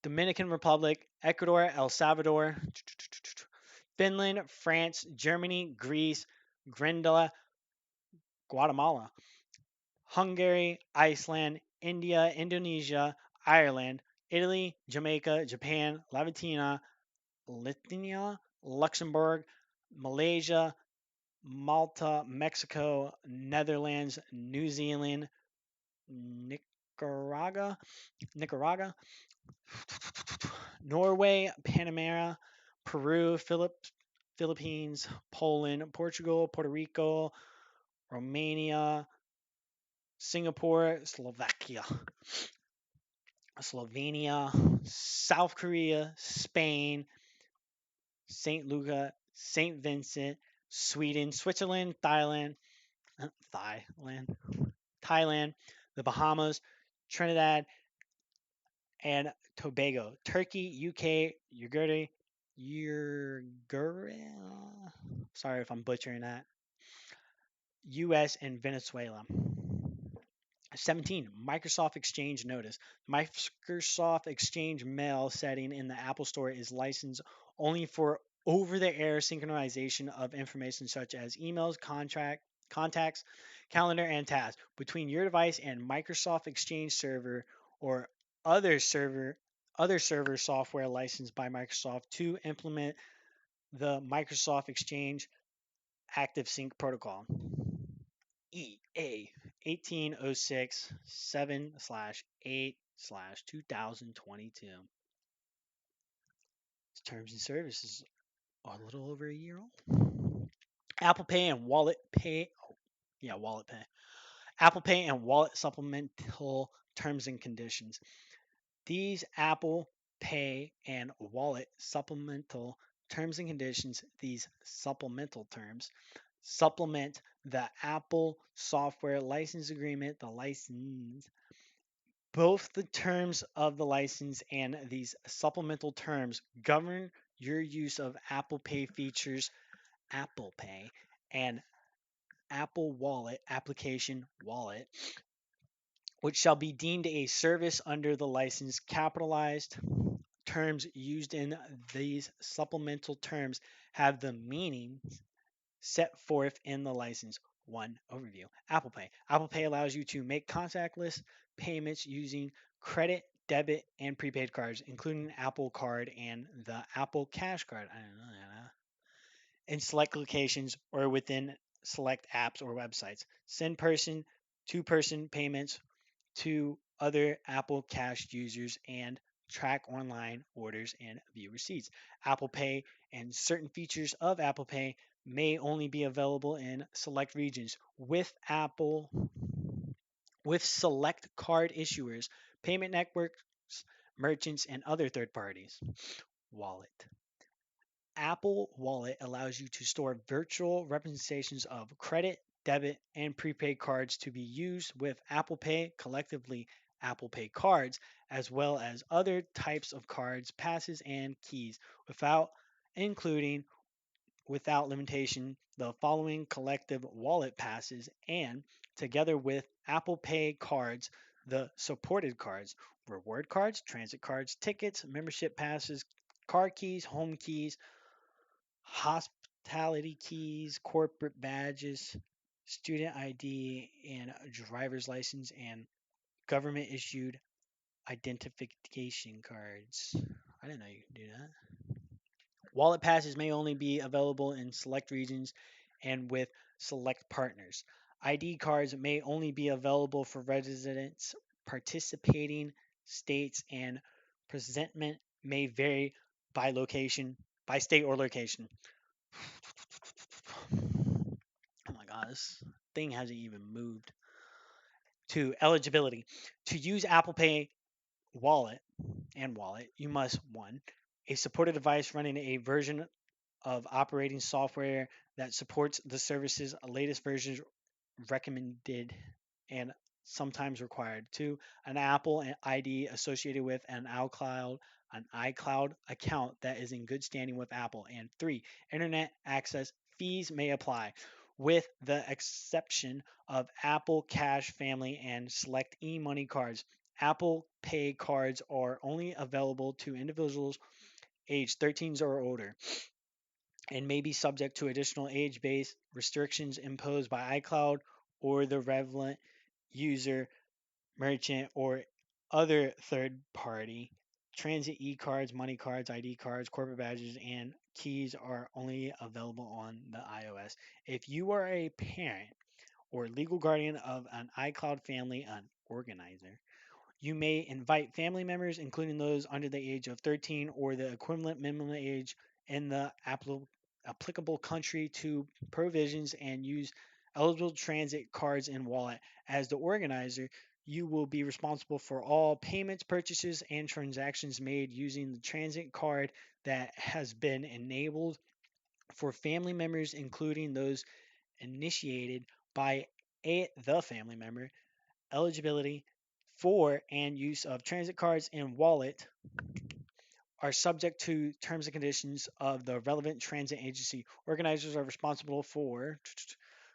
Dominican Republic, Ecuador, El Salvador, Finland, France, Germany, Greece, Grenada, Guatemala, Hungary, Iceland, India, Indonesia, Ireland, Italy, Jamaica, Japan, Lithuania, Luxembourg, Malaysia, Malta, Mexico, Netherlands, New Zealand, Nicaragua, Norway, Panama, Peru, Philippines, Poland, Portugal, Puerto Rico, Romania, Singapore, Slovenia, South Korea, Spain, St. Lucia, St. Vincent, Sweden, Switzerland, Thailand, Thailand, the Bahamas, Trinidad, and Tobago, Turkey, UK, Uruguay, sorry if I'm butchering that, US, and Venezuela. 17. Microsoft Exchange Notice. Microsoft Exchange Mail setting in the Apple Store is licensed only for over-the-air synchronization of information such as emails, contacts, calendar, and tasks between your device and Microsoft Exchange server or other server software licensed by Microsoft to implement the Microsoft Exchange Active Sync protocol. EA 1806 7/8/2022. Terms and services are a little over a year old. Apple Pay and Wallet Pay. Oh, yeah, Wallet Pay. Apple Pay and Wallet supplemental terms and conditions. These Apple Pay and Wallet supplemental terms and conditions, these supplemental terms, supplement the Apple software license agreement, the license. Both the terms of the license and these supplemental terms govern your use of Apple Pay features, Apple Pay, and Apple Wallet application wallet, which shall be deemed a service under the license. Capitalized terms used in these supplemental terms have the meaning set forth in the license. 1. Overview. Apple Pay. Apple Pay allows you to make contactless payments using credit, debit, and prepaid cards, including Apple Card and the Apple Cash Card. I don't know that. In select locations or within select apps or websites. Send two-person payments to other Apple Cash users and track online orders and view receipts. Apple Pay and certain features of Apple Pay may only be available in select regions with select card issuers, payment networks, merchants, and other third parties. Wallet. Apple Wallet allows you to store virtual representations of credit, debit, and prepaid cards to be used with Apple Pay, collectively Apple Pay cards, as well as other types of cards, passes, and keys, including without limitation the following collective wallet passes and together with Apple Pay cards, the supported cards, reward cards, transit cards, tickets, membership passes, car keys, home keys, hospitality keys, corporate badges, student ID, and driver's license, and government issued identification cards. I didn't know you could do that. Wallet passes may only be available in select regions and with select partners. ID cards may only be available for residents participating states, and presentment may vary by state or location. Oh my god, this thing hasn't even moved. To eligibility. To use Apple Pay wallet, you must 1. A supported device running a version of operating software that supports the service's latest versions recommended and sometimes required. 2. An Apple ID associated with an iCloud account that is in good standing with Apple. And 3. Internet access fees may apply, with the exception of Apple Cash Family and select e-money cards. Apple Pay cards are only available to individuals aged 13 or older and may be subject to additional age-based restrictions imposed by iCloud or the relevant user, merchant, or other third party. Transit e-cards, money cards, ID cards, corporate badges, and keys are only available on the iOS. If you are a parent or legal guardian of an iCloud family, an organizer, you may invite family members, including those under the age of 13 or the equivalent minimum age in the applicable country, to provisions and use eligible transit cards and wallet. As the organizer, you will be responsible for all payments, purchases, and transactions made using the transit card that has been enabled for family members, including those initiated by the family member eligibility for and use of transit cards and wallet are subject to terms and conditions of the relevant transit agency. Organizers are responsible for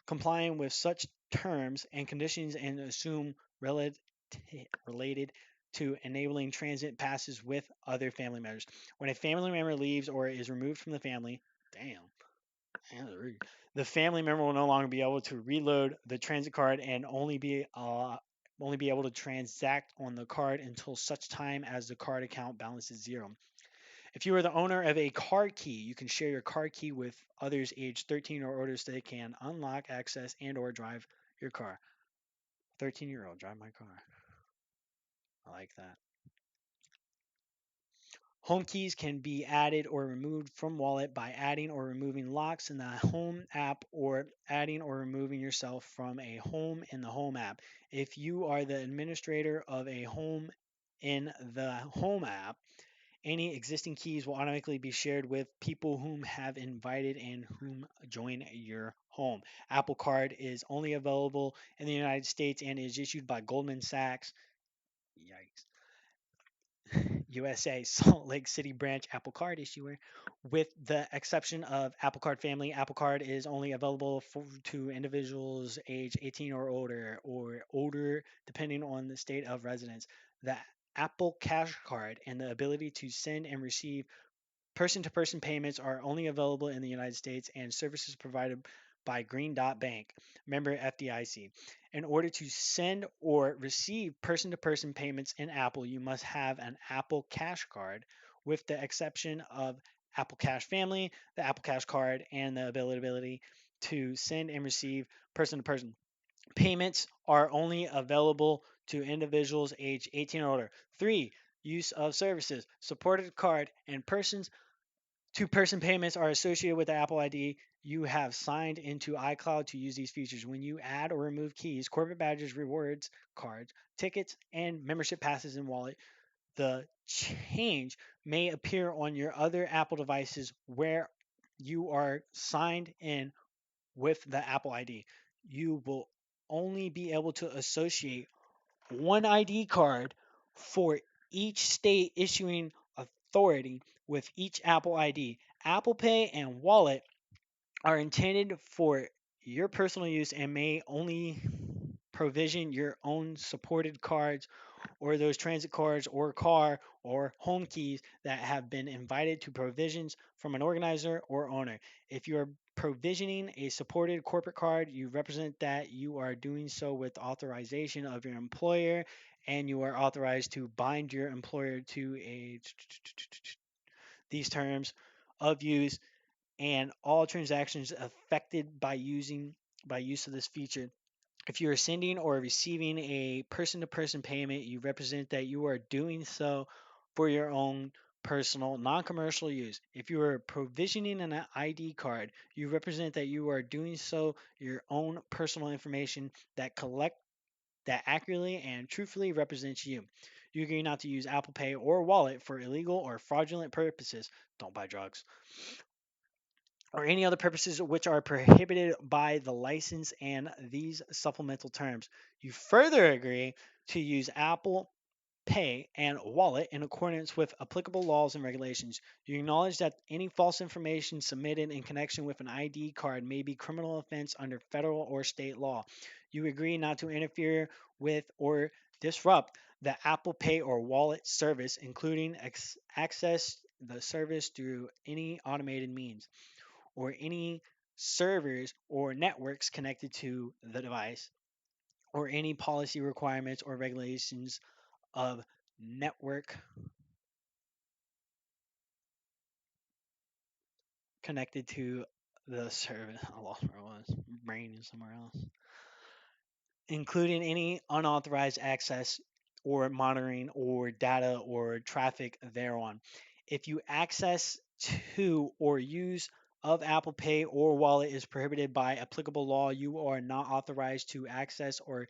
complying with such terms and conditions and assume related to enabling transit passes with other family members. When a family member leaves or is removed from the family, damn, the family member will no longer be able to reload the transit card and only be able to transact on the card until such time as the card account balance is zero. If you are the owner of a car key, you can share your car key with others aged 13 or older so they can unlock, access, and or drive your car. 13-year-old, drive my car. I like that. Home keys can be added or removed from wallet by adding or removing locks in the home app or adding or removing yourself from a home in the home app. If you are the administrator of a home in the home app, any existing keys will automatically be shared with people whom have invited and whom join your home. Apple Card is only available in the United States and is issued by Goldman Sachs. Yikes. USA Salt Lake City branch Apple Card issuer. With the exception of Apple Card family, Apple Card is only available to individuals age 18 or older, depending on the state of residence. The Apple Cash Card and the ability to send and receive person to person payments are only available in the United States and services provided by Green Dot Bank, member FDIC. In order to send or receive person to person payments in Apple, you must have an Apple Cash Card, with the exception of Apple Cash Family, the Apple Cash Card, and the ability to send and receive person to person payments are only available to individuals age 18 or older. 3. Use of services. Supported card and persons to person payments are associated with the Apple ID. You have signed into iCloud to use these features. When you add or remove keys, corporate badges, rewards, cards, tickets, and membership passes in wallet, the change may appear on your other Apple devices where you are signed in with the Apple ID. You will only be able to associate one ID card for each state issuing authority with each Apple ID. Apple Pay and Wallet are intended for your personal use and may only provision your own supported cards or those transit cards or car or home keys that have been invited to provisions from an organizer or owner. If you are provisioning a supported corporate card, you represent that you are doing so with authorization of your employer and you are authorized to bind your employer to a these terms of use and all transactions affected by use of this feature. If you are sending or receiving a person to person payment, you represent that you are doing so for your own personal, non commercial use. If you are provisioning an ID card, you represent that you are doing so your own personal information that accurately and truthfully represents you. You agree not to use Apple Pay or Wallet for illegal or fraudulent purposes. Don't buy drugs or any other purposes which are prohibited by the license and these supplemental terms. You further agree to use Apple Pay and Wallet in accordance with applicable laws and regulations. You acknowledge that any false information submitted in connection with an ID card may be criminal offense under federal or state law. You agree not to interfere with or disrupt the Apple Pay or Wallet service, including access the service through any automated means or any servers or networks connected to the device, or any policy requirements or regulations of network connected to the service. I lost where I was. Brain is somewhere else. Including any unauthorized access or monitoring or data or traffic thereon. If you access to or use of Apple Pay or Wallet is prohibited by applicable law, you are not authorized to access or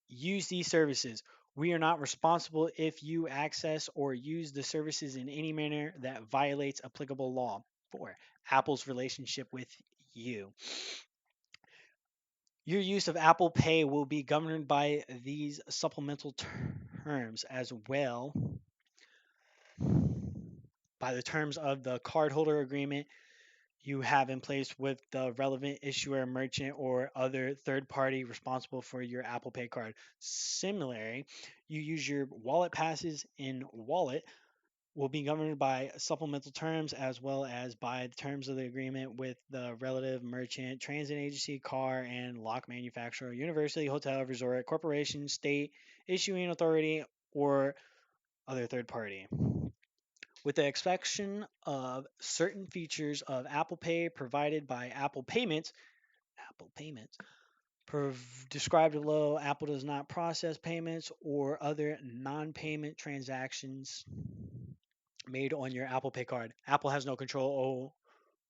use these services. We are not responsible if you access or use the services in any manner that violates applicable law. 4. Apple's relationship with you. Your use of Apple Pay will be governed by these supplemental terms as well by the terms of the cardholder agreement you have in place with the relevant issuer, merchant, or other third party responsible for your Apple Pay card. Similarly, you use your wallet passes in wallet will be governed by supplemental terms as well as by the terms of the agreement with the relative merchant, transit agency, car and lock manufacturer, university, hotel, resort, corporation, state, issuing authority, or other third party. With the exception of certain features of Apple Pay provided by Apple Payments described below, Apple does not process payments or other non-payment transactions made on your Apple Pay card. Apple has no control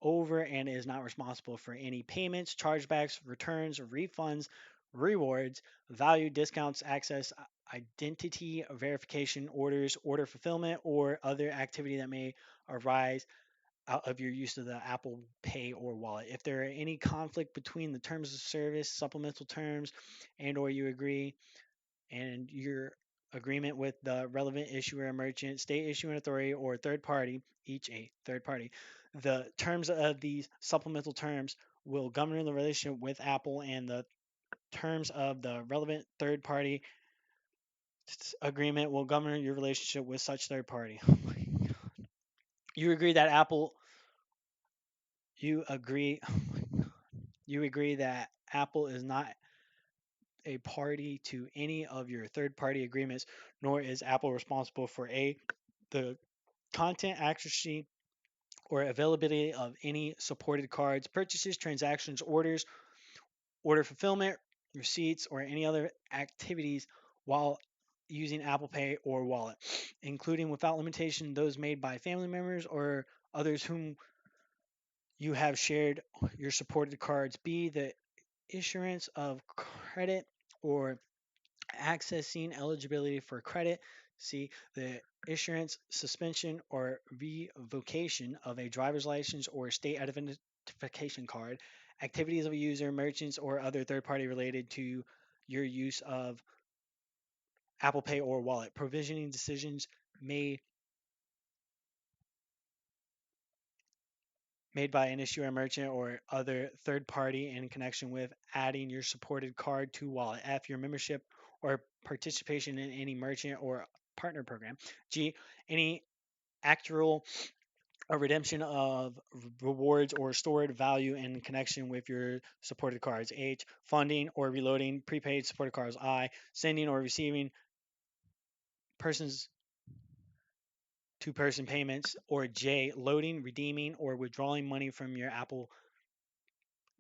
over and is not responsible for any payments, chargebacks, returns, refunds, rewards, value discounts, access, identity verification, orders, order fulfillment, or other activity that may arise out of your use of the Apple Pay or wallet. If there are any conflict between the terms of service, supplemental terms, and or you agree and your agreement with the relevant issuer, merchant, state issuing authority, or third party, each a third party. The terms of these supplemental terms will govern the relationship with Apple, and the terms of the relevant third party agreement will govern your relationship with such third party. You agree that Apple, you agree, you agree that Apple is not a party to any of your third party agreements, nor is Apple responsible for the content accuracy or availability of any supported cards, purchases, transactions, orders, order fulfillment, receipts, or any other activities while using Apple Pay or wallet, including without limitation those made by family members or others whom you have shared your supported cards. B, the issuance of credit or accessing eligibility for credit. C, the issuance, suspension, or revocation of a driver's license or state identification card. Activities of a user, merchants, or other third party related to your use of Apple Pay or wallet. Provisioning decisions may made by an issuer, merchant, or other third party in connection with adding your supported card to wallet. F, your membership or participation in any merchant or partner program. G, any actual or redemption of rewards or stored value in connection with your supported cards. H, funding or reloading prepaid supported cards. I, sending or receiving persons to person payments. Or J, loading, redeeming, or withdrawing money from your Apple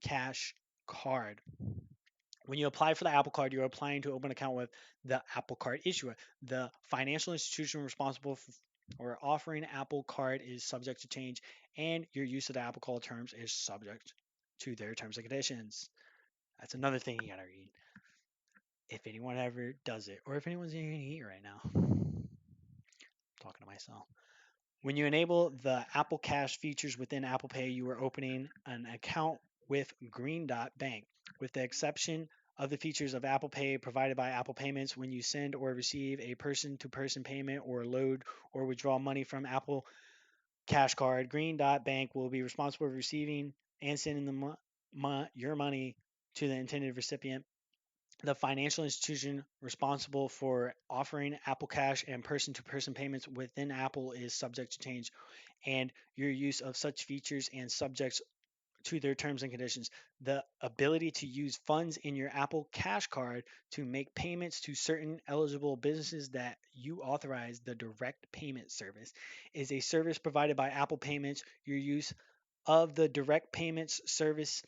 Cash card. When you apply for the Apple Card, you're applying to open an account with the Apple Card issuer. The financial institution responsible for offering Apple Card is subject to change, and your use of the Apple Card terms is subject to their terms and conditions. That's another thing you gotta read. If anyone ever does it, or if anyone's even here right now, I'm talking to myself. When you enable the Apple Cash features within Apple Pay, you are opening an account with Green Dot Bank. With the exception of the features of Apple Pay provided by Apple Payments, when you send or receive a person to person payment or load or withdraw money from Apple Cash Card, Green Dot Bank will be responsible for receiving and sending your money to the intended recipient. The financial institution responsible for offering Apple Cash and person to person payments within Apple is subject to change, and your use of such features and subjects to their terms and conditions. The ability to use funds in your Apple Cash card to make payments to certain eligible businesses that you authorize the direct payment service is a service provided by Apple Payments. Your use of the direct payments service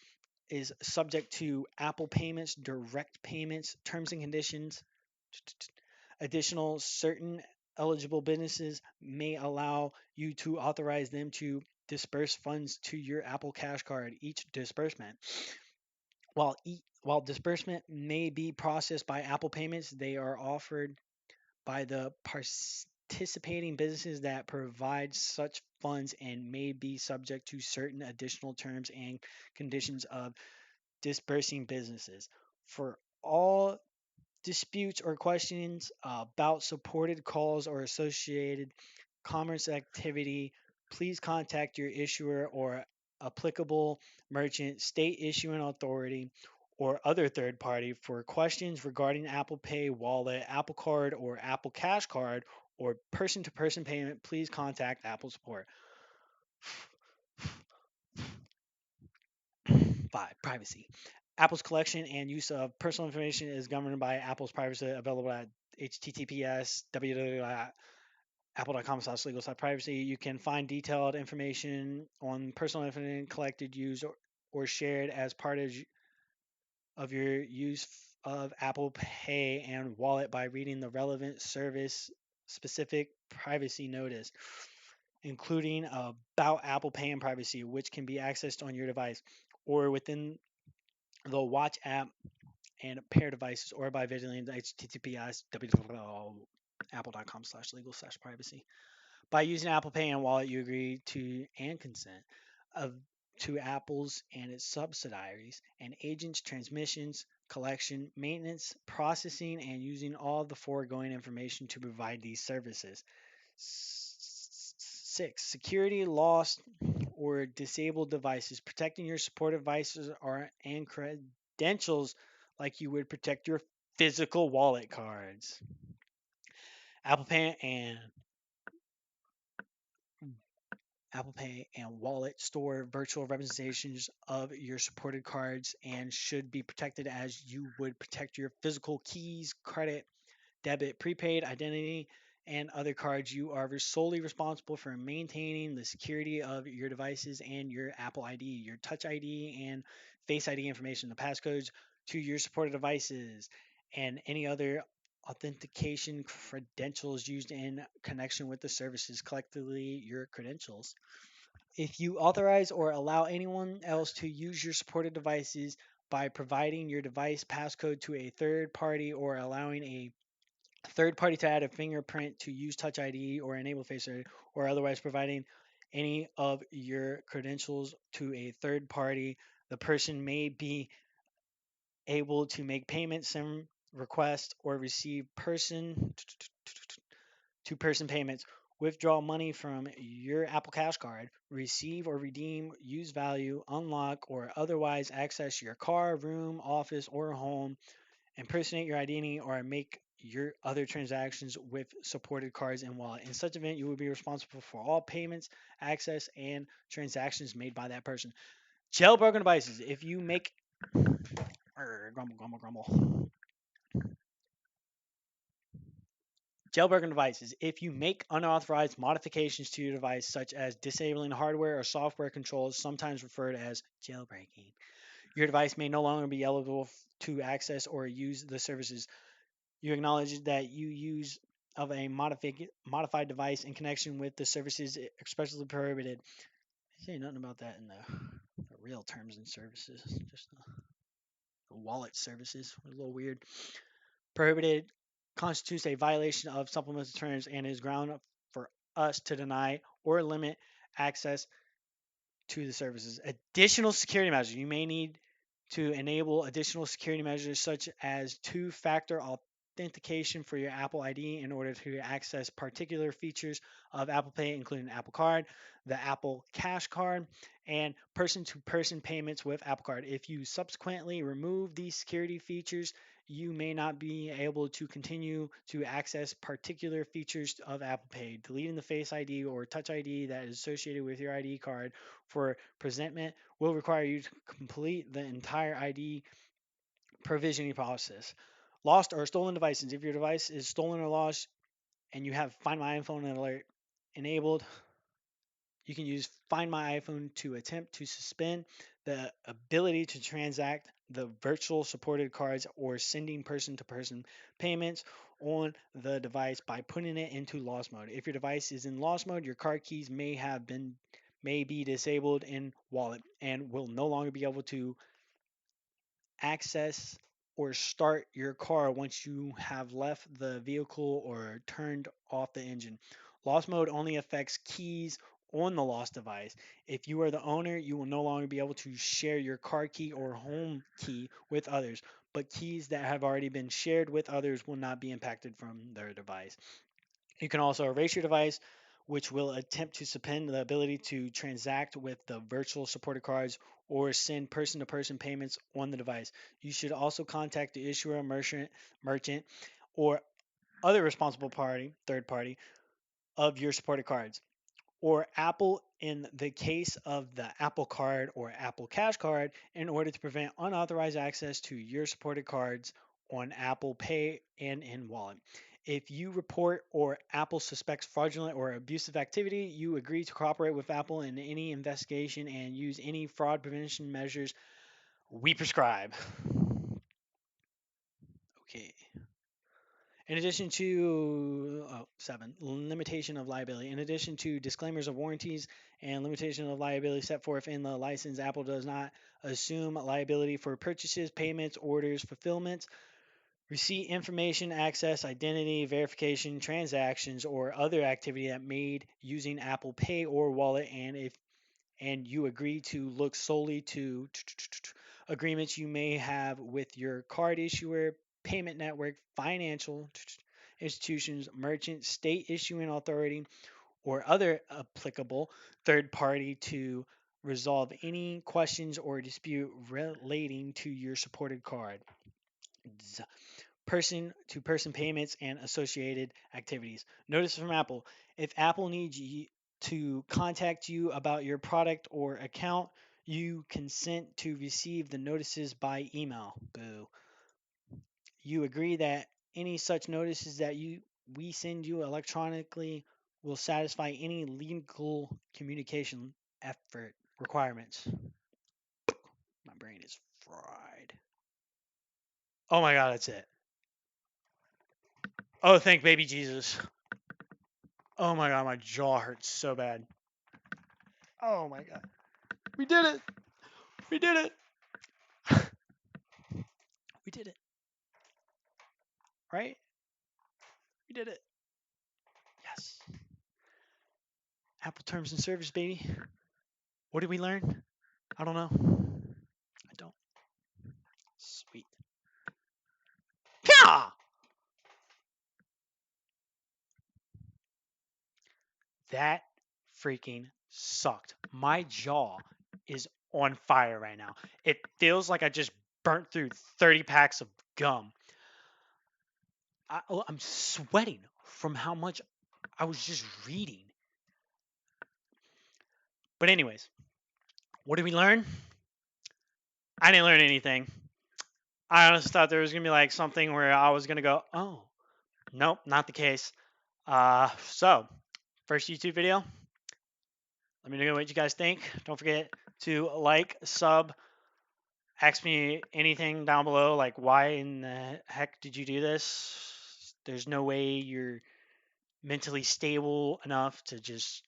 is subject to Apple Payments, direct payments, terms and conditions. Additional, certain eligible businesses may allow you to authorize them to disperse funds to your Apple Cash card. Each disbursement, while disbursement may be processed by Apple Payments, they are offered by the participating businesses that provide such funds and may be subject to certain additional terms and conditions of dispersing businesses. For all disputes or questions about supported calls or associated commerce activity, please contact your issuer or applicable merchant, state issuing authority, or other third party for questions regarding Apple Pay, Wallet, Apple Card, or Apple Cash Card, or person to person payment. Please contact Apple support. 5. Privacy. Apple's collection and use of personal information is governed by Apple's privacy, available at https www.apple.com/legal/privacy. You can find detailed information on personal information collected, used, or shared as part of your use of Apple Pay and Wallet by reading the relevant service specific privacy notice, including about Apple Pay and privacy, which can be accessed on your device or within the Watch app and pair devices, or by visiting https apple.com/legal/privacy. By using Apple Pay and Wallet, you agree to and consent of to Apple's and its subsidiaries and agents' transmissions, collection, maintenance, processing, and using all the foregoing information to provide these services. 6. Security, lost, or disabled devices. Protecting your support devices are and credentials like you would protect your physical wallet cards. Apple Pay and Apple Pay and Wallet store virtual representations of your supported cards and should be protected as you would protect your physical keys, credit, debit, prepaid, identity, and other cards. You are solely responsible for maintaining the security of your devices and your Apple ID, your Touch ID, and Face ID information, the passcodes to your supported devices, and any other authentication credentials used in connection with the services, collectively your credentials. If you authorize or allow anyone else to use your supported devices by providing your device passcode to a third party or allowing a third party to add a fingerprint to use Touch ID or enable Face ID, or otherwise providing any of your credentials to a third party, the person may be able to make payments, send request, or receive person to person payments, withdraw money from your Apple Cash card, receive or redeem use value, unlock, or otherwise access your car, room, office, or home, impersonate your identity, or make your other transactions with supported cards and wallet. In such event, you will be responsible for all payments, access, and transactions made by that person. Jailbroken devices. If you make grumble, grumble, grumble. Jailbroken devices. If you make unauthorized modifications to your device, such as disabling hardware or software controls, sometimes referred as jailbreaking, your device may no longer be eligible to access or use the services. You acknowledge that you use of a modified device in connection with the services expressly prohibited. I say nothing about that in the real terms and services. Just the wallet services. A little weird. Prohibited constitutes a violation of supplemental terms and is ground for us to deny or limit access to the services. Additional security measures. You may need to enable additional security measures such as two-factor authentication for your Apple ID in order to access particular features of Apple Pay, including Apple Card, the Apple Cash Card, and person-to-person payments with Apple Card. If you subsequently remove these security features, you may not be able to continue to access particular features of Apple Pay. Deleting the Face ID or Touch ID that is associated with your ID card for presentment will require you to complete the entire ID provisioning process. Lost or stolen devices. If your device is stolen or lost and you have Find My iPhone alert enabled, you can use Find My iPhone to attempt to suspend the ability to transact the virtual supported cards or sending person to person payments on the device by putting it into lost mode. If your device is in lost mode, your card keys may be disabled in wallet and will no longer be able to access or start your car once you have left the vehicle or turned off the engine. Lost mode only affects keys on the lost device. If you are the owner, you will no longer be able to share your car key or home key with others. but keys that have already been shared with others will not be impacted from their device. You can also erase your device, which will attempt to suspend the ability to transact with the virtual supported cards or send person to person payments on the device. You should also contact the issuer, merchant, or other responsible party, third party, of your supported cards, or Apple in the case of the Apple Card or Apple Cash Card in order to prevent unauthorized access to your supported cards on Apple Pay and in Wallet. If you report or Apple suspects fraudulent or abusive activity, you agree to cooperate with Apple in any investigation and use any fraud prevention measures we prescribe. Okay. In addition to 7, limitation of liability. In addition to disclaimers of warranties and limitation of liability set forth in the license, Apple does not assume liability for purchases, payments, orders, fulfillments, receipt information, access, identity, verification, transactions, or other activity that made using Apple Pay or Wallet, and you agree to look solely to agreements you may have with your card issuer, payment network, financial institutions, merchant, state issuing authority, or other applicable third party to resolve any questions or dispute relating to your supported card. Person to person payments and associated activities. Notice from Apple: if Apple needs you to contact you about your product or account, you consent to receive the notices by email. Boo. You agree that any such notices that we send you electronically will satisfy any legal communication effort requirements. My brain is fried. Oh my god, that's it. Oh, thank baby Jesus. Oh my god, my jaw hurts so bad. Oh my god. We did it. We did it. We did it. Right? We did it. Yes. Apple terms and service, baby. What did we learn? I don't know. I don't. Sweet. Yeah! That freaking sucked. My jaw is on fire right now. It feels like I just burnt through 30 packs of gum. I'm sweating from how much I was just reading. But, anyways, what did we learn? I didn't learn anything. I honestly thought there was going to be like something where I was going to go, oh, nope, not the case. So, first YouTube video. Let me know what you guys think. Don't forget to like, sub, ask me anything down below, like why in the heck did you do this? There's no way you're mentally stable enough to just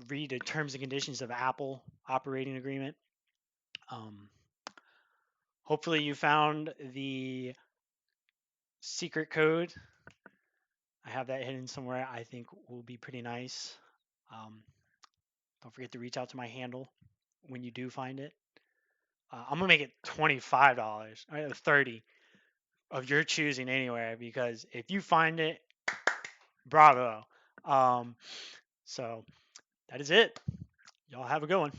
read the terms and conditions of Apple operating agreement. Um, Hopefully you found the secret code. I have that hidden somewhere. I think will be pretty nice. Um, don't forget to reach out to my handle when you do find it. I'm gonna make it $25, 30 of your choosing anywhere, because if you find it, bravo. Um, so that is it. Y'all have a good one.